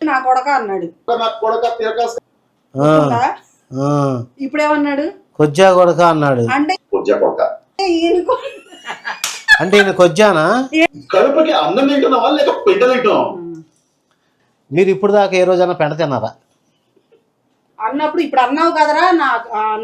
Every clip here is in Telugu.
నా కొడక అన్నాడు. ఇప్పుడేమన్నాడు? కొజ్జా కొడక అన్నాడు. అంటే అంటే ఈయన కొజ్జానా? కడుపుకి అన్నం తింటున్నావా లేక పెంట తింటున్నావా? మీరు ఇప్పుడు దాకా ఏ రోజైనా పెంట తిన్నారా? అన్నప్పుడు ఇప్పుడు అన్నావు కదరా,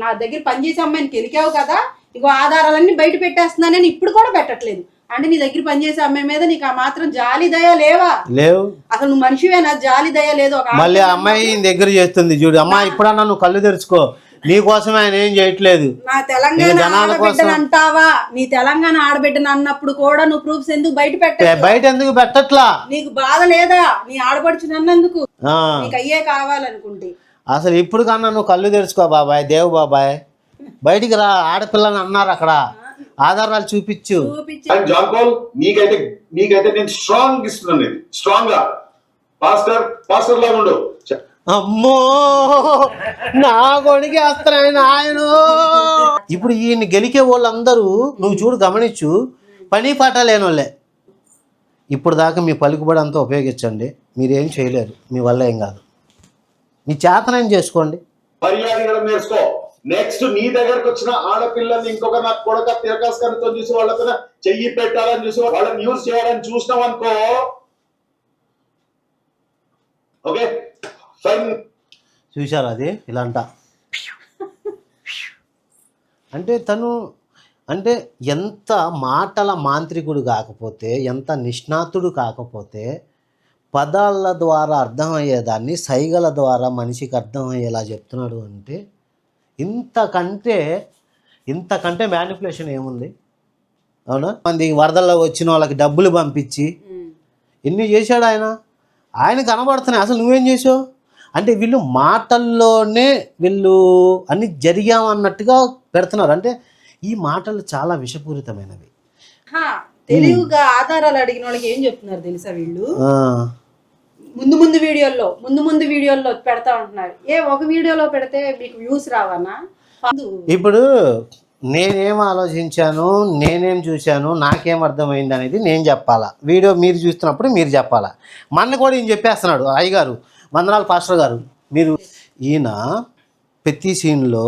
నా దగ్గర పనిచేసే అమ్మాయిని కెలికావు కదా, ఇగో ఆధారాలన్నీ బయట పెట్టేస్తున్నానని ఇప్పుడు కూడా పెట్టట్లేదు. అంటే నీ దగ్గర పనిచేసే అమ్మాయి మీద నీకు ఆ మాత్రం జాలి దయ లేవా? లేవు. అసలు నువ్వు మనిషివేనా? జాలి దయ లేదు. మళ్ళీ అమ్మాయి దగ్గర చేస్తుంది చూడు, అమ్మా ఇప్పుడన్నా నువ్వు కళ్ళు తెరుచుకో, నీకోసం ఆయన ఏం చేయట్లేదు. నా తెలంగాణ ఆడబిడ్డను అంటావా? నీ తెలంగాణ ఆడబిడ్డను అన్నప్పుడు కూడా నువ్వు ప్రూఫ్స్ ఎందుకు బయట ఎందుకు పెట్టట్లా? నీకు బాధ లేదా? నీ ఆడపడుచుని అన్నందుకు నీకు అయ్యే కావాలనుకుంటే అసలు ఇప్పుడు కన్నా నువ్వు కళ్ళు తెరుచుకో బాబాయ్, దేవు బాబాయ్, బయటికి రా. ఆడపిల్లని అన్నారు అక్కడ, ఆధారాలు చూపించు. జాన్ పాల్ నీకైతే నేను స్ట్రాంగ్ ఇస్తున్నాను, స్ట్రాంగ్ గా పాస్టర్ లాగా ఉండు. అమ్మో నా కొడుకు వస్తున్నాయన ఆయన. ఇప్పుడు ఈయన గెలికే వాళ్ళందరూ నువ్వు చూడు, గమనించు, పని పాట లేని వాళ్ళే. ఇప్పుడు దాకా మీ పలుకుబడి అంతా ఉపయోగించండి, మీరేం చేయలేరు, మీ వల్ల ఏం కాదు. మీ చేతనం చేసుకోండి, మర్యాద నేర్చుకో. నెక్స్ట్ నీ దగ్గరకు వచ్చిన ఆడపిల్లని ఇంకొక నాకు కొడక తిరకాస్కరితో చూసి వాళ్ళతో చెయ్యి పెట్టాలని చూసి వాళ్ళని యూజ్ చేయాలని చూసినాం అనుకో, ఓకే ఫైన్. చూశారు అది ఇలాంట. అంటే తను అంటే ఎంత మాటల మాంత్రికుడు కాకపోతే, ఎంత నిష్ణాతుడు కాకపోతే, పదాల ద్వారా అర్థమయ్యేదాన్ని సైగల ద్వారా మనిషికి అర్థమయ్యేలా చెప్తున్నాడు. అంటే ఇంతకంటే మ్యానిపులేషన్ ఏముంది? అవునా? మంది వరదల్లో వచ్చిన వాళ్ళకి డబ్బులు పంపించి ఎన్ని చేశాడు ఆయన కనబడుతున్నాయి. అసలు నువ్వేం చేసావు? అంటే వీళ్ళు మాటల్లోనే వీళ్ళు అన్ని జరిగామన్నట్టుగా పెడుతున్నారు. అంటే ఈ మాటలు చాలా విషపూరితమైనవి. తెలివిగా ఆధారాలు అడిగిన వాళ్ళకి ఏం చెప్తున్నారు తెలుసా? వీళ్ళు ముందు వీడియోల్లో పెడతా ఉంటున్నారు. ఒక వీడియోలో పెడితే మీకు వ్యూస్ రావన్నా? ఇప్పుడు నేనేం ఆలోచించాను, నేనేం చూశాను, నాకేం అర్థమైంది అనేది నేను చెప్పాలా. వీడియో మీరు చూస్తున్నప్పుడు మీరు చెప్పాలా. మన కూడా ఈయన చెప్పేస్తున్నాడు. అయ్యగారు వందనాలు పాస్టర్ గారు, మీరు ఈయన ప్రతి సీన్లో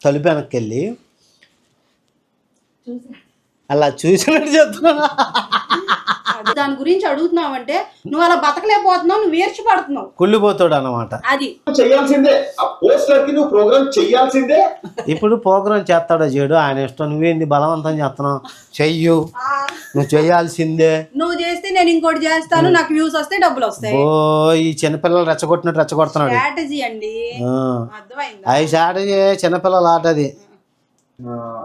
తలుపు వెనక్కి వెళ్ళి అలా చూసినట్టు చెప్తున్నా. దాని గురించి అడుగుతున్నావంటే నువ్వు అలా బతకలేకపోతున్నావు, నువ్వు వేర్చిపడుతున్నావు, కుళ్ళిపోతాడు అన్నమాట. అది చేయాల్సిందే, ఆ పోస్టర్ కి నువ్వు ప్రోగ్రామ్ చేయాల్సిందే. ఇప్పుడు ప్రోగ్రామ్ చేస్తాడో చేయడు ఆయన ఇష్టం. నువ్వేంది బలవంతం చేస్తున్నావు? చెయ్యు, నువ్వు చేయాల్సిందే. నువ్వు చేస్తే నేను ఇంకోటి చేస్తాను, నాకు వ్యూస్ వస్తాయి, డబ్బులు వస్తాయి. ఓ ఈ చిన్నపిల్లలు రెచ్చగొట్టినట్టు రెచ్చగొడుతున్నాడు. స్ట్రాటజీ అండి, అర్థమైంది? అవి స్ట్రాటజీ, చిన్నపిల్లల ఆట అది.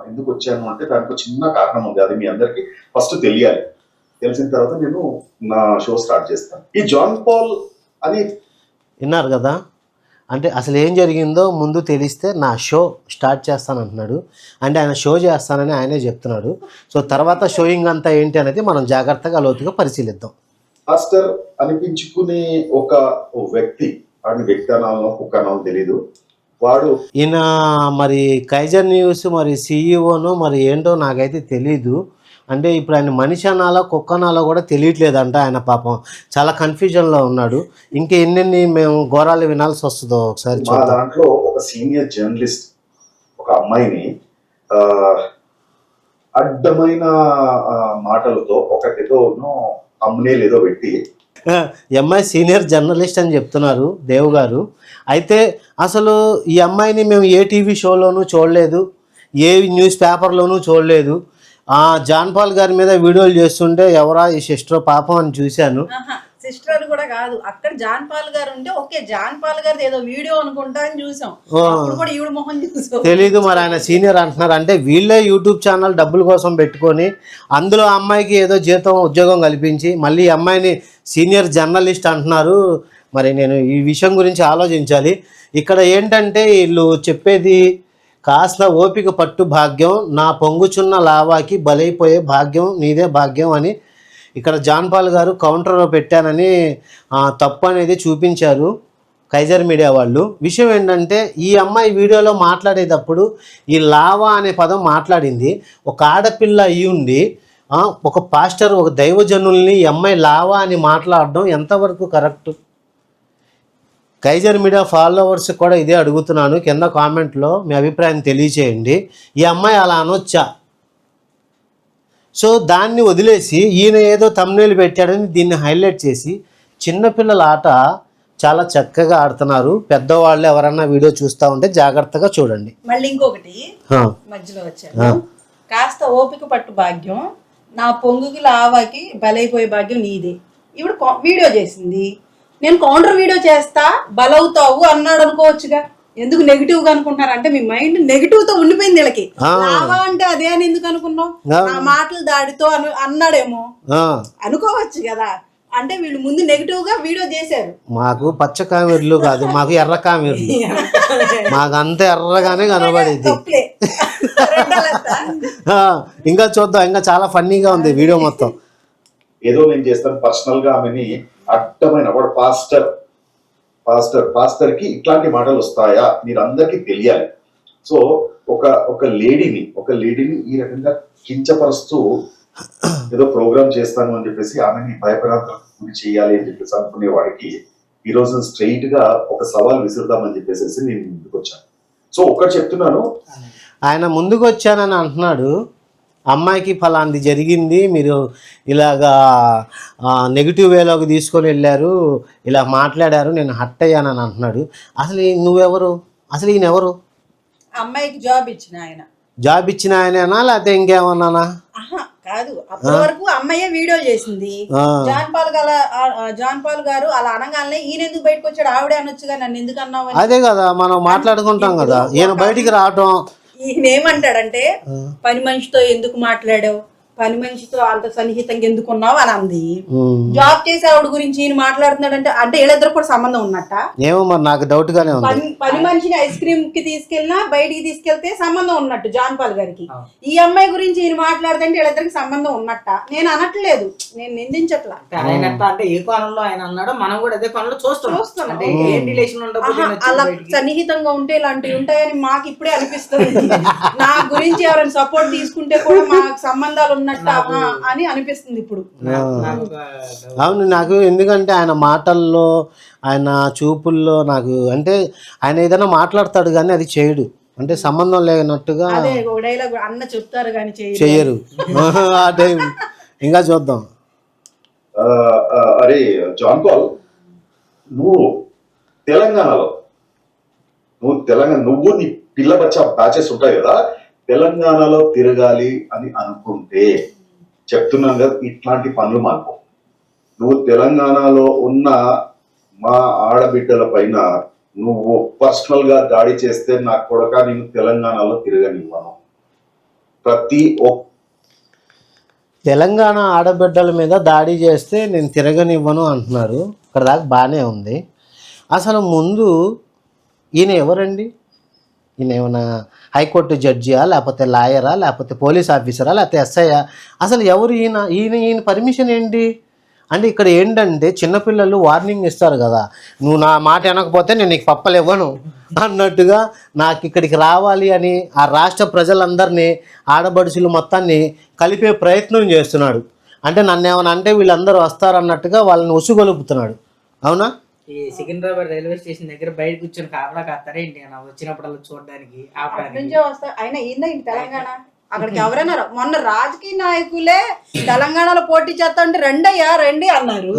ఎందుకు వచ్చాను అంటే దానికి చిన్న కారణం ఉంది, అది మీ అందరికి ఫస్ట్ తెలియాలి. తెలిసిన తర్వాత నేను నా షో స్టార్ట్ చేస్తాను. ఈ జాన్ పాల్ అని విన్నారు కదా? అంటే అసలు ఏం జరిగిందో ముందు తెలిస్తే నా షో స్టార్ట్ చేస్తాను అంటున్నాడు. అంటే ఆయన షో చేస్తానని ఆయనే చెప్తున్నాడు. సో తర్వాత షోయింగ్ అంతా ఏంటి అనేది మనం జాగ్రత్తగా లోతుగా పరిశీలిద్దాం. మాస్టర్ అనిపించుకునే ఒక వ్యక్తి, వాడిని వ్యక్తి అనాలో కుక్క అనాలో తెలీదు, వాడు ఈయన మరి కైజర్ న్యూస్ మరి CEO మరి ఏంటో నాకైతే తెలీదు. అంటే ఇప్పుడు ఆయన మనిషి అనాలో కుక్క అనాలో కూడా తెలియట్లేదంట. ఆయన పాపం చాలా కన్ఫ్యూజన్లో ఉన్నాడు. ఇంకా ఎన్నెన్ని మేము ఘోరాలు వినాల్సి వస్తుందో ఒకసారి. మా దాంట్లో ఒక సీనియర్ జర్నలిస్ట్ ఒక అమ్మాయిని అడ్డమైన మాటలతో ఒకటితో అమ్మునేలు ఏదో పెట్టి, అమ్మాయి సీనియర్ జర్నలిస్ట్ అని చెప్తున్నారు దేవ్ గారు. అయితే అసలు ఈ అమ్మాయిని మేము ఏ టీవీ షోలోనూ చూడలేదు, ఏ న్యూస్ పేపర్లోనూ చూడలేదు. జాన్ పాల్ గారి మీద వీడియోలు చేస్తుంటే ఎవరా ఈ సిస్టర్ పాపం అని చూశాను. సిస్టర్ కూడా కాదు, అక్కడ జాన్ పాల్ గారు ఉంటే ఓకే, జాన్ పాల్ గారి ఏదో వీడియో అనుకుంటా అని చూసాం. ఈవిడ మొహం చూసాం, తెలీదు. మరి ఆయన సీనియర్ అంటున్నారు. అంటే వీళ్ళే యూట్యూబ్ ఛానల్ డబ్బుల కోసం పెట్టుకొని అందులో అమ్మాయికి ఏదో జీతం ఉద్యోగం కల్పించి మళ్ళీ అమ్మాయిని సీనియర్ జర్నలిస్ట్ అంటున్నారు. మరి నేను ఈ విషయం గురించి ఆలోచించాలి. ఇక్కడ ఏంటంటే వీళ్ళు చెప్పేది కాస్త ఓపిక పట్టు భాగ్యం, నా పొంగుచున్న లావాకి బలైపోయే భాగ్యం నీదే భాగ్యం అని ఇక్కడ జాన్ పాల్ గారు కౌంటర్లో పెట్టానని తప్పు అనేది చూపించారు కైజర్ మీడియా వాళ్ళు. విషయం ఏంటంటే ఈ అమ్మాయి వీడియోలో మాట్లాడేటప్పుడు ఈ లావా అనే పదం మాట్లాడింది. ఒక ఆడపిల్ల అయ్యి ఉండి ఒక పాస్టర్ ఒక దైవజనుల్ని ఈ అమ్మాయి లావా అని మాట్లాడడం ఎంతవరకు కరెక్ట్? కైజర్ మీడియా ఫాలోవర్స్ కూడా ఇదే అడుగుతున్నాను, కింద కామెంట్లో మీ అభిప్రాయం తెలియచేయండి. ఈ అమ్మాయి అలా అనొచ్చా? సో దాన్ని వదిలేసి ఈయన ఏదో థంబ్నెయిల్ పెట్టాడని దీన్ని హైలైట్ చేసి చిన్నపిల్లల ఆట చాలా చక్కగా ఆడుతున్నారు. పెద్దవాళ్ళు ఎవరన్నా వీడియో చూస్తూ ఉంటే జాగ్రత్తగా చూడండి. మళ్ళీ ఇంకొకటి మధ్యలో వచ్చాను, కాస్త ఓపిక పట్టు భాగ్యం, నా పొంగుకి లావాకి బలైపోయే భాగ్యం నీదే. ఇప్పుడు వీడియో చేసింది, నేను కౌంటర్ వీడియో చేస్తా బలవుతావు అన్నాడు అనుకోవచ్చుగా. ఎందుకు నెగిటివ్ గా అనుకుంటున్నారు అంటే మీ మైండ్ నెగిటివ్ తో ఉండిపోయింది వీళ్ళకి. లావా అంటే అదే అని ఎందుకు అనుకున్నావు, నా మాటలు దాడితో అన్నాడేమో అనుకోవచ్చు కదా. అంటే వీళ్ళు ముందు నెగిటివ్ గా వీడియో చేశారు. మాకు పచ్చ కామెర్లు కాదు, మాకు ఎర్ర కామెర్లు. మాకు అంత ఎర్రగానే కనబడేది. ఇంకా చూద్దాం, ఇంకా చాలా ఫన్నీగా ఉంది వీడియో మొత్తం. ఏదో నేను చేస్తాను పర్సనల్ గా ఆమెని అడ్డమైన వాడు పాస్టర్ కి ఇట్లాంటి మాటలు వస్తాయా మీరు అందరికీ తెలియాలి. సో ఒక లేడీని ఈ రకంగా కించపరుస్తూ ఏదో ప్రోగ్రామ్ చేస్తాను అని చెప్పేసి ఆమెని భయపరాంతలకు గురి చేయాలి అని చెప్పేసి అనుకునే వాడికి ఈ రోజు స్ట్రైట్ గా ఒక సవాల్ విసురుదామని చెప్పేసి నేను ముందుకు వచ్చాను. సో ఒక్కటి చెప్తున్నాను, ఆయన ముందుకు వచ్చానని అంటున్నాడు, అమ్మాయికి ఫలాంది జరిగింది, మీరు ఇలాగా నెగిటివ్ వేలోకి తీసుకొని వెళ్ళారు, ఇలా మాట్లాడారు, నేను హర్ట్ అయ్యానని అంటున్నాడు. అసలు నువ్వెవరు? అసలు ఈయన ఎవరు? అమ్మాయికి జాబ్ ఇచ్చిన ఆయన. జాబ్ ఇచ్చిన ఆయనేనా లేకపోతే ఇంకేమన్నానా? కాదు, అప్పటి వరకు అమ్మాయే వీడియో చేసింది. జాన్ పాల్ గారు అలా అనగానే ఈయన ఎందుకు బయటకు వచ్చాడు, ఆవిడే అనొచ్చుగా, నన్ను ఎందుకు అన్నావు? అదే కదా మనం మాట్లాడుకుంటాం కదా. ఈయన బయటికి రావటం, ఈయన ఏమంటాడంటే పని మనిషితో ఎందుకు మాట్లాడావు, పని మనిషితో అంత సన్నిహితంగా ఎందుకున్నావు అని అంది. జాబ్ చేసే ఆవిడ గురించి ఈయన మాట్లాడుతున్నాడంటే అంటే వీళ్ళిద్దరు కూడా సంబంధం ఉన్నట్ట ఏమో మరి నాకు డౌట్ గానే ఉంది. పని మనిషిని ఐస్ క్రీమ్ కి తీసుకెళ్ళినా బయటికి తీసుకెళ్తే సంబంధం ఉన్నట్టు జాన్ పాల్ గారికి. ఈ అమ్మాయి గురించి ఈయన మాట్లాడుతుంటే వీళ్ళిద్దరికి సంబంధం ఉన్నట్ట. నేను అనట్లేదు, నేను నిందించట్లా. అంటే ఏ కోణంలో ఆయన అన్నాడో మనం కూడా అదే కోణంలో చూస్తున్నాం. అలా సన్నిహితంగా ఉంటే ఇలాంటివి ఉంటాయని మాకు ఇప్పుడే అనిపిస్తుంది. నా గురించి ఎవరైనా సపోర్ట్ తీసుకుంటే కూడా మాకు సంబంధాలు అని అనిపిస్తుంది ఇప్పుడు. అవును, నాకు ఎందుకంటే ఆయన మాటల్లో ఆయన చూపుల్లో నాకు అంటే ఆయన ఏదైనా మాట్లాడతాడు కానీ అది చేయడు, అంటే సంబంధం లేనట్టుగా అన్న చెప్తారు కానీ చెయ్యరు. ఆ టైం ఇంకా చూద్దాం. అరే జాన్ పాల్, నువ్వు తెలంగాణలో నువ్వు నీ పిల్ల బచ్చా బ్యాచెస్ ఉంటాయి కదా, తెలంగాణలో తిరగాలి అని అనుకుంటే చెప్తున్నాను కదా, ఇట్లాంటి పనులు మాకు. నువ్వు తెలంగాణలో ఉన్న మా ఆడబిడ్డల పైన నువ్వు పర్సనల్ గా దాడి చేస్తే నా కొడక నేను తెలంగాణలో తిరగనివ్వను. తెలంగాణ ఆడబిడ్డల మీద దాడి చేస్తే నేను తిరగనివ్వను అంటున్నారు. ఇక్కడ దాకా బాగానే ఉంది. అసలు ముందు ఈయన ఎవరండి? ఈయన ఏమైనా హైకోర్టు జడ్జియా, లేకపోతే లాయరా, లేకపోతే పోలీస్ ఆఫీసరా, లేకపోతే ఎస్ఐయా? అసలు ఎవరు ఈయన? ఈయన పర్మిషన్ ఏంటి? అంటే ఇక్కడ ఏంటంటే చిన్నపిల్లలు వార్నింగ్ ఇస్తారు కదా, నువ్వు నా మాట వినకపోతే నేను నీకు పప్పలు ఇవ్వను అన్నట్టుగా నాకు ఇక్కడికి రావాలి అని ఆ రాష్ట్ర ప్రజలందరినీ ఆడబడుచులు మొత్తాన్ని కలిపే ప్రయత్నం చేస్తున్నాడు. అంటే నన్ను ఏమైనా అంటే వీళ్ళందరూ వస్తారన్నట్టుగా వాళ్ళని ఉసుగొలుపుతున్నాడు. అవునా? ఈ సికింద్రాబాద్ రైల్వే స్టేషన్ దగ్గర బయట కూర్చొని కాపలా కాస్తారేంటి వచ్చినప్పుడల్లా చూడడానికి? ఆయన ఏందండి తెలంగాణ అక్కడికి ఎవరైనా మొన్న రాజకీయ నాయకులే తెలంగాణలో పోటీ చేస్తా అంటే రండి అన్నారు.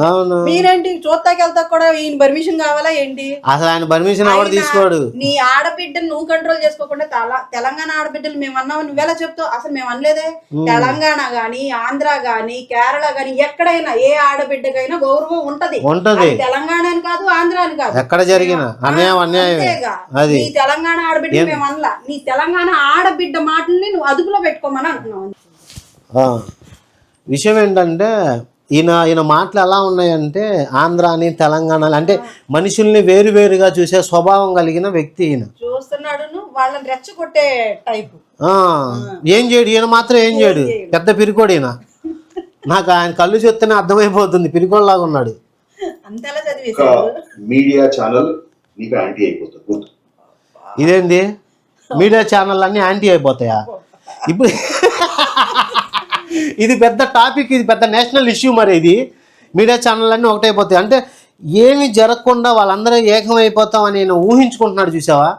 మీరేంటి చూస్తాకి వెళ్తా కూడా ఈయన పర్మిషన్ కావాలా ఏంటి? అసలు ఆయన పర్మిషన్ ఎవరు తీసుకోడు. నీ ఆడబిడ్డను నువ్వు కంట్రోల్ చేసుకోకుండా తెలంగాణ ఆడబిడ్డలు మేము అన్నావు, నువ్వెలా చెప్తావు? అసలు మేము అనలేదే. తెలంగాణ గాని ఆంధ్ర గాని కేరళ గాని ఎక్కడైనా ఏ ఆడబిడ్డకైనా గౌరవం ఉంటది. తెలంగాణ అని కాదు, ఆంధ్ర అని కాదు, ఎక్కడ జరిగిన నీ తెలంగాణ ఆడబిడ్డ మేము అనలా. నీ తెలంగాణ ఆడబిడ్డ మాటల్ని నువ్వు అదుపులో పెట్టుకోమని అంటున్నావు. విషయం ఏంటంటే ఈయన మాటలు ఎలా ఉన్నాయంటే ఆంధ్ర అని తెలంగాణ అంటే మనుషుల్ని వేరువేరుగా చూసే స్వభావం కలిగిన వ్యక్తి ఈయన. చూస్తున్నాడు వాళ్ళని రెచ్చగొట్టే టైపు. ఏం చేయడు ఈయన, మాత్రం ఏం చేయడు, పెద్ద పిరికోడు ఈయన. నాకు ఆయన కళ్ళు చూస్తేనే అర్థమైపోతుంది, పిరికోడ్లాగా ఉన్నాడు. అంతలా చదివేశాడు. మీడియా ఛానల్ నీకు యాంటీ అయిపోతుంది. ఇదేంది ఇది పెద్ద టాపిక్, ఇది పెద్ద నేషనల్ ఇష్యూ. మరి ఇది మీడియా ఛానల్ అన్నీ ఒకటైపోతాయి అంటే ఏమి జరగకుండా వాళ్ళందరూ ఏకమైపోతామని నేను ఊహించుకుంటున్నాడు చూసావా,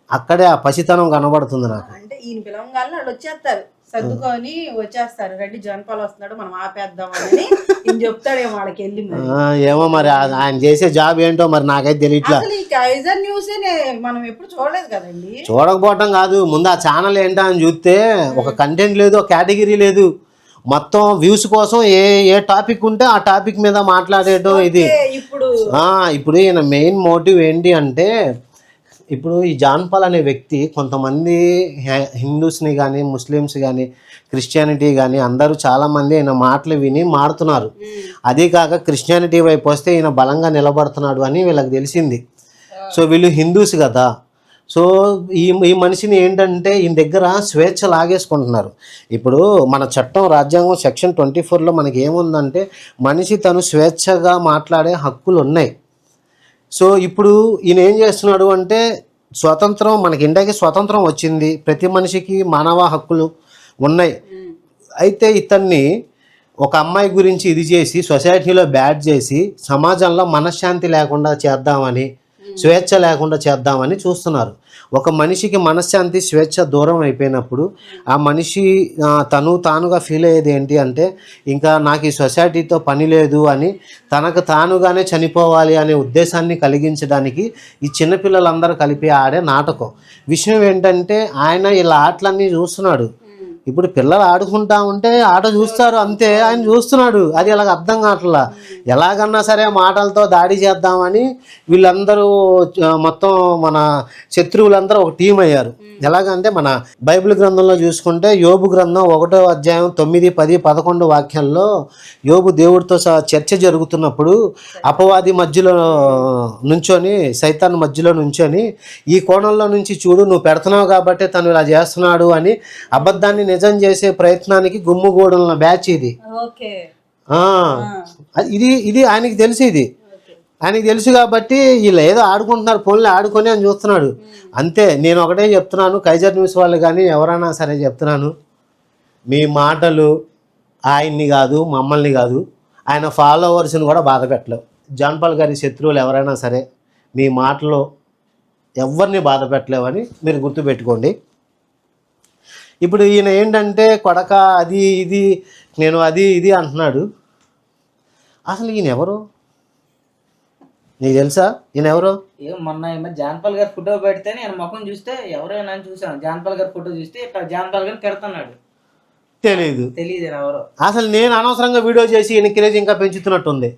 అక్కడే ఆ పసితనం కనబడుతుంది నాకు. అంటే ఈయన పిలవంగానే వాళ్ళు వచ్చేస్తారు, సర్దుకొని వచ్చేస్తారు, రండి జనపాల్ వస్తున్నాడు మనం ఆపేద్దామని ఈయన చెప్తాడేమో వాళ్ళకి వెళ్ళి. ఏమో మరి ఆయన చేసే జాబ్ ఏంటో మరి నాకైతే తెలియట్లా. అసలు ఈ కైజర్ న్యూస్ మనం ఎప్పుడు చూడలేదు కదండి. చూడకపోవటం కాదు, ముందు ఆ ఛానల్ ఏంటా అని చూస్తే ఒక కంటెంట్ లేదు, ఒక కేటగిరీ లేదు, మొత్తం వ్యూస్ కోసం ఏ టాపిక్ ఉంటే ఆ టాపిక్ మీద మాట్లాడేయడం ఇది. ఇప్పుడు ఈయన మెయిన్ మోటివ్ ఏంటి అంటే, ఇప్పుడు ఈ జాన్పాల్ అనే వ్యక్తి కొంతమంది హిందూస్ని కానీ ముస్లిమ్స్ కానీ క్రిస్టియానిటీ కానీ అందరూ చాలామంది ఈయన మాటలు విని మారుతున్నారు. అదే కాక క్రిస్టియానిటీ వైపు వస్తే ఈయన బలంగా నిలబడుతున్నాడు అని వీళ్ళకి తెలిసింది. సో వీళ్ళు హిందూస్ కదా, సో ఈ మనిషిని ఏంటంటే ఈయన దగ్గర స్వేచ్ఛ లాగేసుకుంటున్నారు. ఇప్పుడు మన చట్టం రాజ్యాంగం సెక్షన్ 24లో మనకి ఏముందంటే మనిషి తను స్వేచ్ఛగా మాట్లాడే హక్కులు ఉన్నాయి. సో ఇప్పుడు ఈయన ఏం చేస్తున్నాడు అంటే, స్వతంత్రం మనకి ఇండియాకి స్వతంత్రం వచ్చింది, ప్రతి మనిషికి మానవ హక్కులు ఉన్నాయి. అయితే ఇతన్ని ఒక అమ్మాయి గురించి ఇది చేసి సొసైటీలో బ్యాడ్ చేసి సమాజంలో మనశ్శాంతి లేకుండా చేద్దామని, స్వేచ్ఛ లేకుండా చేద్దామని చూస్తున్నారు. ఒక మనిషికి మనశ్శాంతి స్వేచ్ఛ దూరం అయిపోయినప్పుడు ఆ మనిషి తానుగా ఫీల్ అయ్యేది ఏంటి అంటే, ఇంకా నాకు ఈ సొసైటీతో పని లేదు అని తనకు తానుగానే చనిపోవాలి అనే ఉద్దేశాన్ని కలిగించడానికి ఈ చిన్నపిల్లలందరూ కలిపి ఆడే నాటకం. విషయం ఏంటంటే ఆయన ఇలా ఆటలన్నీ చూస్తున్నాడు. ఇప్పుడు పిల్లలు ఆడుకుంటా ఉంటే ఆట చూస్తారు అంతే, ఆయన చూస్తున్నాడు. అది అలాగ అర్థం కావట్లా. ఎలాగన్నా సరే మాటలతో దాడి చేద్దామని వీళ్ళందరూ మొత్తం మన శత్రువులందరూ ఒక టీం అయ్యారు. ఎలాగంటే మన బైబిల్ గ్రంథంలో చూసుకుంటే యోబు గ్రంథం 1వ అధ్యాయం 9, 10, 11 వాక్యాల్లో యోబు దేవుడితో చర్చ జరుగుతున్నప్పుడు అపవాది మధ్యలో నుంచొని, సైతాన్ మధ్యలో నుంచొని, ఈ కోణంలో నుంచి చూడు నువ్వు పెడుతున్నావు కాబట్టి తను ఇలా చేస్తున్నాడు అని అబద్ధాన్ని నిజం చేసే ప్రయత్నానికి గుమ్ముగూడున్న బ్యాచ్ ఇది. ఇది ఆయనకి తెలుసు, ఇది ఆయనకి తెలుసు కాబట్టి వీళ్ళు ఏదో ఆడుకుంటున్నారు, ఫోన్లో ఆడుకొని అని చూస్తున్నాడు అంతే. నేను ఒకటే చెప్తున్నాను, కైజర్ న్యూస్ వాళ్ళు కానీ ఎవరైనా సరే చెప్తున్నాను, మీ మాటలు ఆయన్ని కాదు మమ్మల్ని కాదు ఆయన ఫాలోవర్స్ని కూడా బాధ పెట్టలేవు. జాన్పాల్ గారి శత్రువులు ఎవరైనా సరే మీ మాటలో ఎవరిని బాధ పెట్టలేవని మీరు గుర్తుపెట్టుకోండి. ఇప్పుడు ఈయన ఏంటంటే కొడక అది ఇది నేను అది ఇది అంటున్నాడు. అసలు ఈయన ఎవరు నీకు తెలుసా? ఈయన ఎవరు? మొన్న జాన్పాల్ గారి ఫోటో పెడితే నేను ముఖం చూస్తే ఎవరైనా చూసాను, జాన్పాల్ గారి ఫోటో చూస్తే ఇక్కడ జాన్పాల్ గారిని తిడుతున్నాడు. తెలియదు ఎవరు. అసలు నేను అనవసరంగా వీడియో చేసి ఈయన క్రేజ్ ఇంకా పెంచుతున్నట్టుంది,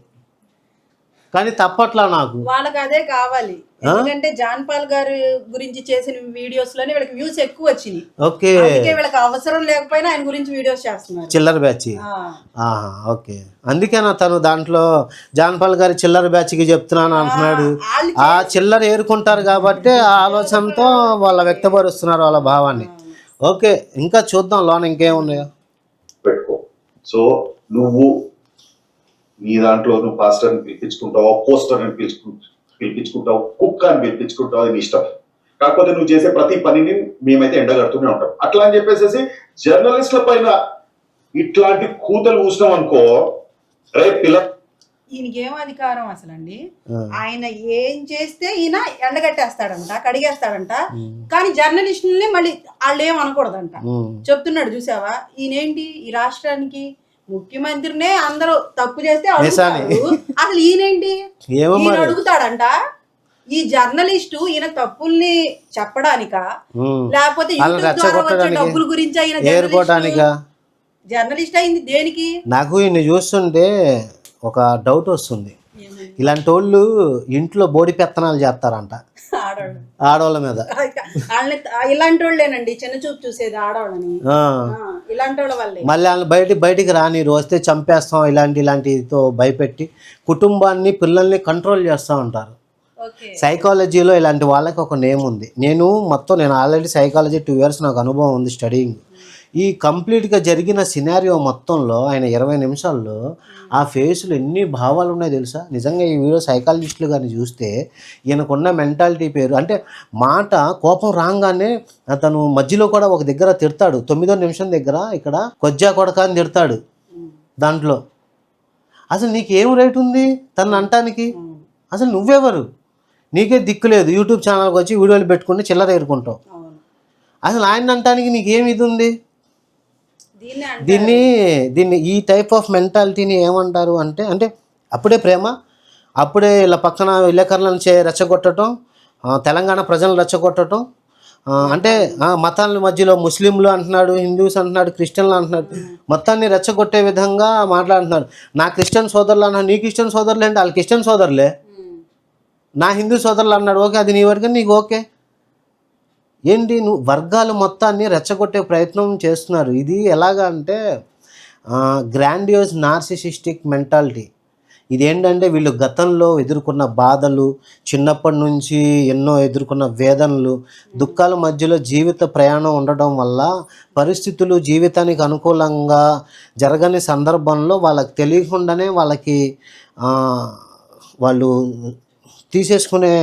కానీ తప్పట్లా నాకు. వాళ్ళకి అదే కావాలి, ఎందుకంటే జాన్పాల్ గారి గురించి చేసిన వీడియోస్ లోనే వీళ్ళకి వ్యూస్ ఎక్కువ వచ్చినాయి. ఓకే, అందుకే వీళ్ళకి అవసరం లేకపోయినా ఆయన గురించి వీడియోస్ చేస్తున్నారు. చిల్లర బ్యాచ్. ఓకే, అందుకేనా తను దాంట్లో జాన్పాల్ గారి చిల్లర బ్యాచ్ కి చెప్తున్నాను అంటున్నాడు. ఆ చిల్లర ఏరుకుంటారు కాబట్టి ఆ ఆలోచనతో వాళ్ళ వ్యక్తపరుస్తున్నారు వాళ్ళ భావాన్ని. ఓకే, ఇంకా చూద్దాం లోన ఇంకేమున్నాయో పెట్టుకో. సో నువ్వు నీ దాంట్లో నువ్వు పాస్టర్ అని పిలిపించుకుంటావు, పోస్టర్ అని పిలిపించుకుంటావు, కుక్క అని పిలిపించుకుంటావు, అది నీ ఇష్టం. కాకపోతే నువ్వు చేసే ప్రతి పనిని మేమైతే ఎండగడుతూనే ఉంటాం. అట్లా అని చెప్పేసి జర్నలిస్టుల పైన ఇట్లాంటి కూతలు కూసినాం అనుకో, రేపు ఈయనకి ఏం అధికారం అసలండి? ఆయన ఏం చేస్తే ఈయన ఎండగట్టేస్తాడంట, కడిగేస్తాడంట, కానీ జర్నలిస్టుల్ని మళ్ళీ వాళ్ళు ఏం అనకూడదంట చెప్తున్నాడు. చూసావా, ఈయనేంటి ఈ రాష్ట్రానికి ముఖ్యమంత్రినే అందరూ తప్పు చేస్తే అసలు ఈయనేంటి ఈయన అడుగుతాడంట. ఈ జర్నలిస్టు ఈయన తప్పుల్ని చెప్పడానికా లేకపోతే డబ్బుల గురించి జర్నలిస్ట్ అయింది దేనికి? నాకు ఈయన చూస్తుంటే ఒక డౌట్ వస్తుంది, ఇలాంటి వాళ్ళు ఇంట్లో బోడి పెత్తనాలు చేస్తారంట ఆడవాళ్ళ మీద. ఇలాంటి వాళ్ళేనండి చిన్న చూపు చూసేది ఆడవాళ్ళని, ఇలాంటి వాళ్ళ వల్లే. మళ్ళీ వాళ్ళని బయటికి రానిరు, వస్తే చంపేస్తాం ఇలాంటితో భయపెట్టి కుటుంబాన్ని పిల్లల్ని కంట్రోల్ చేస్తూ ఉంటారు. సైకాలజీలో ఇలాంటి వాళ్ళకి ఒక నేమ్ ఉంది. నేను ఆల్రెడీ సైకాలజీ 2 years నాకు అనుభవం ఉంది స్టడీయింగ్. ఈ కంప్లీట్గా జరిగిన సినారియో మొత్తంలో ఆయన 20 నిమిషాల్లో ఆ ఫేస్లో ఎన్ని భావాలు ఉన్నాయో తెలుసా. నిజంగా ఈ వీడియో సైకాలజిస్టులు కానీ చూస్తే ఈయనకున్న మెంటాలిటీ పేరు అంటే మాట కోపం రాగానే తను మధ్యలో కూడా ఒక దగ్గర తిడతాడు. 9వ నిమిషం దగ్గర ఇక్కడ కొజ్జా కొడక అని తిడతాడు. దాంట్లో అసలు నీకేం రైట్ ఉంది తను అంటానికి? అసలు నువ్వెవరు? నీకే దిక్కు లేదు. యూట్యూబ్ ఛానల్కి వచ్చి వీడియోలు పెట్టుకుంటే చిల్లర ఏరుకుంటావు. అసలు ఆయన అంటానికి నీకేమి ఇది ఉంది? దీన్ని ఈ టైప్ ఆఫ్ మెంటాలిటీని ఏమంటారు అంటే అంటే అప్పుడే ప్రేమ, అప్పుడే ఇలా పక్కన విలేకరులను రెచ్చగొట్టడం, తెలంగాణ ప్రజలను రెచ్చగొట్టడం, అంటే మతాల మధ్యలో ముస్లింలు అంటున్నాడు, హిందూస్ అంటున్నాడు, క్రిస్టియన్లు అంటున్నాడు, మొత్తాన్ని రెచ్చగొట్టే విధంగా మాట్లాడుతున్నాడు. నా క్రిస్టియన్ సోదరులు అన్నాడు, నీ క్రిస్టియన్ సోదరులు అంటే వాళ్ళు క్రిస్టియన్ సోదరులే. నా హిందూ సోదరులు అన్నాడు, ఓకే అది నీ వరకు నీకు ఓకే. ఏంటి నువ్వు వర్గాలు మొత్తాన్ని రెచ్చగొట్టే ప్రయత్నం చేస్తున్నారు. ఇది ఎలాగా అంటే గ్రాండియోస్ నార్సిసిస్టిక్ మెంటాలిటీ. ఇదేంటంటే వీళ్ళు గతంలో ఎదుర్కొన్న బాధలు, చిన్నప్పటి నుంచి ఎన్నో ఎదుర్కొన్న వేదనలు, దుఃఖాల మధ్యలో జీవిత ప్రయాణం ఉండడం వల్ల పరిస్థితులు జీవితానికి అనుకూలంగా జరగని సందర్భంలో వాళ్ళకి తెలియకుండానే వాళ్ళకి వాళ్ళు తీసేసుకునే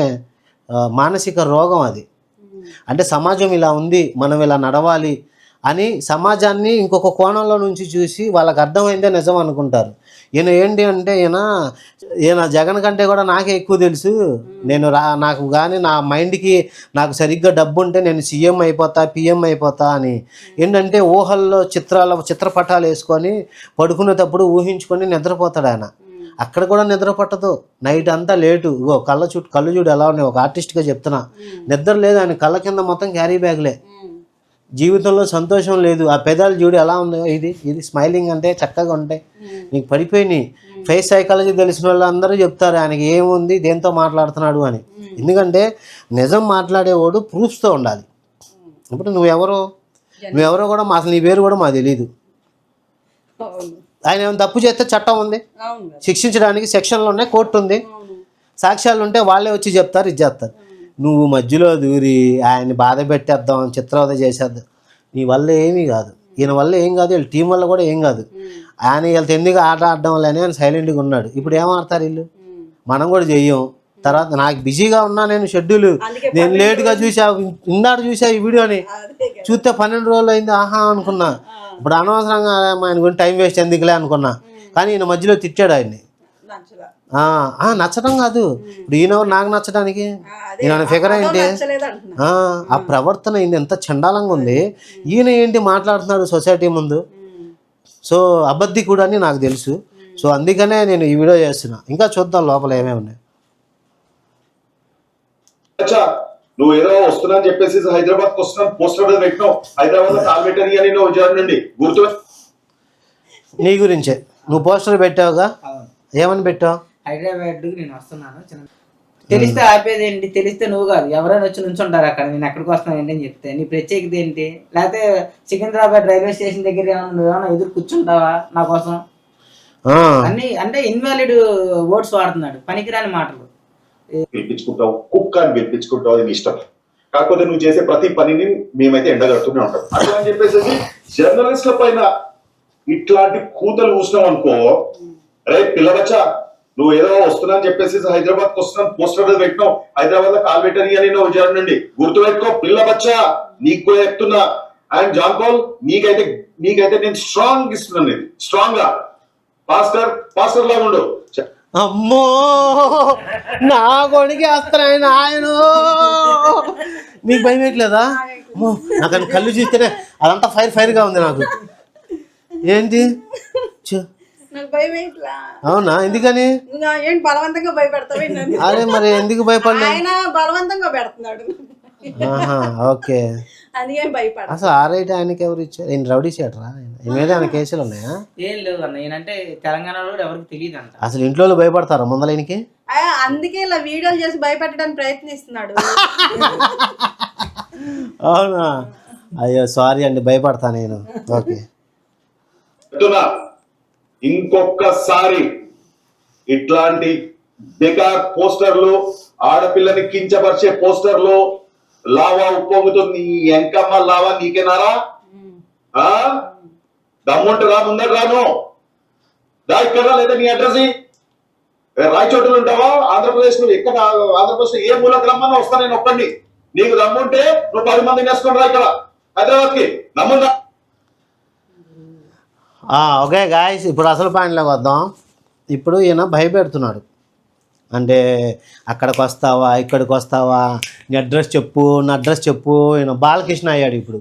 మానసిక రోగం అది. అంటే సమాజం ఇలా ఉంది, మనం ఇలా నడవాలి అని సమాజాన్ని ఇంకొక కోణంలో నుంచి చూసి వాళ్ళకి అర్థమైందే నిజం అనుకుంటారు. ఈయన ఏంటి అంటే ఈయన జగన్ కంటే కూడా నాకే ఎక్కువ తెలుసు, నేను నాకు కానీ నా మైండ్కి నాకు సరిగ్గా డబ్బు ఉంటే నేను సీఎం అయిపోతా, పిఎం అయిపోతా అని ఏంటంటే ఊహల్లో చిత్రపటాలు వేసుకొని పడుకునేటప్పుడు ఊహించుకొని నిద్రపోతాడు ఆయన. అక్కడ కూడా నిద్ర పట్టదు, నైట్ అంతా లేటు. కళ్ళు చూడు ఎలా ఉన్నాయి, ఒక ఆర్టిస్ట్గా చెప్తున్నా. నిద్ర లేదు ఆయన, కళ్ళ కింద మొత్తం క్యారీ బ్యాగ్లే. జీవితంలో సంతోషం లేదు. ఆ పెదాలు చూడు ఎలా ఉందో, ఇది స్మైలింగ్ అంటే చక్కగా ఉంటాయి, నీకు పడిపోయినాయి. ఫేస్ సైకాలజీ తెలిసిన వాళ్ళు అందరూ చెప్తారు ఆయనకి ఏముంది, దేంతో మాట్లాడుతున్నాడు అని. ఎందుకంటే నిజం మాట్లాడేవాడు ప్రూఫ్స్తో ఉండాలి. ఇప్పుడు నువ్వెవరో కూడా అసలు నీ పేరు కూడా మాకు తెలీదు. ఆయన ఏమైనా తప్పు చేస్తే చట్టం ఉంది, శిక్షించడానికి సెక్షన్లు ఉన్నాయి, కోర్టు ఉంది, సాక్ష్యాలు ఉంటే వాళ్ళే వచ్చి చెప్తారు, ఇది చేస్తారు. నువ్వు మధ్యలో దూరి ఆయన్ని బాధ పెట్టేద్దాం, చిత్రవద చేసేద్దాం, నీ వల్ల ఏమీ కాదు, ఈయన వల్ల ఏం కాదు, వీళ్ళ టీం వల్ల కూడా ఏం కాదు. ఆయన వీళ్ళతో ఎందుకు ఆట ఆడడం వల్లనే ఆయన సైలెంట్గా ఉన్నాడు. ఇప్పుడు ఏం ఆడతారు వీళ్ళు? మనం కూడా చెయ్యం. తర్వాత నాకు బిజీగా ఉన్నా, నేను షెడ్యూల్, నేను లేట్గా చూసా ఈ వీడియోని చూస్తే 12 రోజులు అయింది, ఆహా అనుకున్నా. ఇప్పుడు అనవసరంగా ఆయన గురించి టైం వేస్ట్ ఎందుకులే అనుకున్నా. కానీ ఈయన మధ్యలో తిట్టాడు ఆయన్ని. నచ్చడం కాదు, ఇప్పుడు ఈయన నాకు నచ్చడానికి, ఈయన ఫిగర్ ఏంటి, ఆ ప్రవర్తన ఏంటి, ఎంత చండాలంగా ఉంది. ఈయన ఏంటి మాట్లాడుతున్నాడు సొసైటీ ముందు. సో అబద్ధి కూడా అని నాకు తెలుసు. సో అందుకనే నేను ఈ వీడియో చేస్తున్నా. ఇంకా చూద్దాం లోపల ఏమేమి ఉన్నాయి. నువ్వు ఏదో వస్తున్నా అని చెప్పేసి హైదరాబాద్ వస్తున్నాను పోస్టర్ పెట్టినావు, హైదరాబాద్ లో కాల్ పెట్టని అని నువ్వు విజయవాడ నుండి గుర్తు. నీ గురించే నువ్వు పోస్టర్ పెట్టావుగా, ఏమని పెట్టావు? హైదరాబాద్ నేను వస్తున్నాను, తెలిస్తే ఆపేది ఏంటి? తెలిస్తే నువ్వు కాదు ఎవరైనా వచ్చి నుంచుంటారు అక్కడ, నేను ఎక్కడికి వస్తున్నాను ఏంటి అని చెప్తే నీ ప్రత్యేకత ఏంటి? లేకపోతే సికింద్రాబాద్ రైల్వే స్టేషన్ దగ్గర నువ్వేమన్నా ఎదురు కూర్చుంటావా నా కోసం? అన్ని అంటే ఇన్వాలిడ్ వర్డ్స్ వాడుతున్నాడు, పనికిరాని మాటలు. గెలిపించుకుంటావు, కుక్క అని గెలిపించుకుంటావు, అది ఇష్టం. కాకపోతే నువ్వు చేసే ప్రతి పనిని మేమైతే ఎండగడుతూనే ఉంటాం. అట్లా అని చెప్పేసి జర్నలిస్ట్ల పైన ఇట్లాంటి కూతలు కూసినావు అనుకో, అరే పిల్లబచ్చా నువ్వు ఏదో వస్తున్నా అని చెప్పేసి హైదరాబాద్ వస్తున్నాను పోస్టర్ పెట్టినావు, హైదరాబాద్ లో కాల్ పెట్టని అని నువ్వు విజయవాడ నుండి గుర్తు పెట్టుకో పిల్లబచ్చా, నీకు కూడా చెప్తున్నా. అండ్ జాన్ పాల్ నీకైతే నేను స్ట్రాంగ్ ఇస్తున్నాను, ఇది స్ట్రాంగ్ గా పాస్టర్ లాగా ఉండు. అమ్మో నా కొడుకు వస్తున్నాయన ఆయన, నీకు భయం వేయట్లేదా? నాకు అని కళ్ళు చూస్తేనే అదంతా ఫైర్గా ఉంది నాకు. ఏంటి అవునా? ఎందుకని? బలవంతంగా భయపెడతావు? అదే మరి ఎందుకు భయపడలేదు? ఆయన బలవంతంగా పెడుతున్నాడు. ఓకే, అసలు ఆరైతే ఆయనకి ఎవరు ఇచ్చారు? ఆయన రౌడీ చేయటరా? మీద ఆయన కేసులు ఉన్నాయా? ఏం లేవు అన్న, నేనంటే తెలంగాణలో ఎవరికి తెలియదు అంట. అసలు ఇంట్లో భయపడతారా ముందర ఆయనకి? అందుకే ఇలా వీడియోలు చేసి భయపెట్టడానికి ప్రయత్నిస్తున్నాడు. అవునా? అయ్యో సారీ అండి, భయపడతా నేను. ఓకే, ఇంకొకసారి ఇట్లాంటి బెకార్ పోస్టర్లు, ఆడపిల్లని కించపరిచే పోస్టర్లు, లావా ఉప్పొంగుతుంది ఎంకమ్మ లావా నీకేనారా, ఆ దమ్ముంటే రా, ముందర రాను దా, ఇక్కడ లేదా నీ అడ్రస్ రాయచోటులు ఉంటావా? ఆంధ్రప్రదేశ్ నువ్వు ఎక్కడ? ఆంధ్రప్రదేశ్ లో ఏ మూలకు రమ్మన్నా వస్తా నేను ఒక్కడిని. నీకు దమ్ముంటే నువ్వు 10 మందిని వేసుకొని రా ఇక్కడ హైదరాబాద్ కి. దమ్ముందా? ఓకే గాయస్, ఇప్పుడు అసలు పాయింట్లోకి వద్దాం. ఇప్పుడు ఈయన భయపెడుతున్నాడు, అంటే అక్కడికి వస్తావా, ఇక్కడికి వస్తావా, నీ అడ్రస్ చెప్పు, నా అడ్రస్ చెప్పు. ఈయన బాలకృష్ణ అయ్యాడు ఇప్పుడు.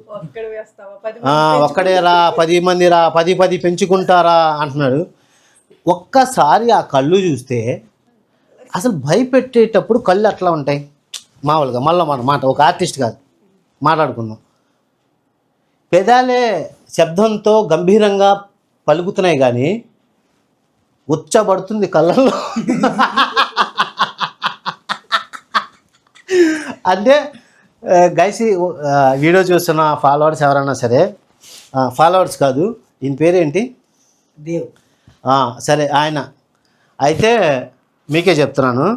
ఒక్కడే రా, 10 మంది రా, 10 పెంచుకుంటారా అంటున్నాడు. ఒక్కసారి ఆ కళ్ళు చూస్తే అసలు భయపెట్టేటప్పుడు కళ్ళు అట్లా ఉంటాయి మామూలుగా. మళ్ళీ మన మాట ఒక ఆర్టిస్ట్ కాదు మాట్లాడుకుందాం. పెదాలే శబ్దంతో గంభీరంగా పలుకుతున్నాయి కానీ ఉచ్చబడుతుంది కళ్ళల్లో. అంటే గైస్, వీడియో చూస్తున్న ఫాలోవర్స్ ఎవరైనా సరే, ఫాలోవర్స్ కాదు, ఈయన పేరేంటి, దేవ్. సరే ఆయన అయితే మీకే చెప్తున్నాను,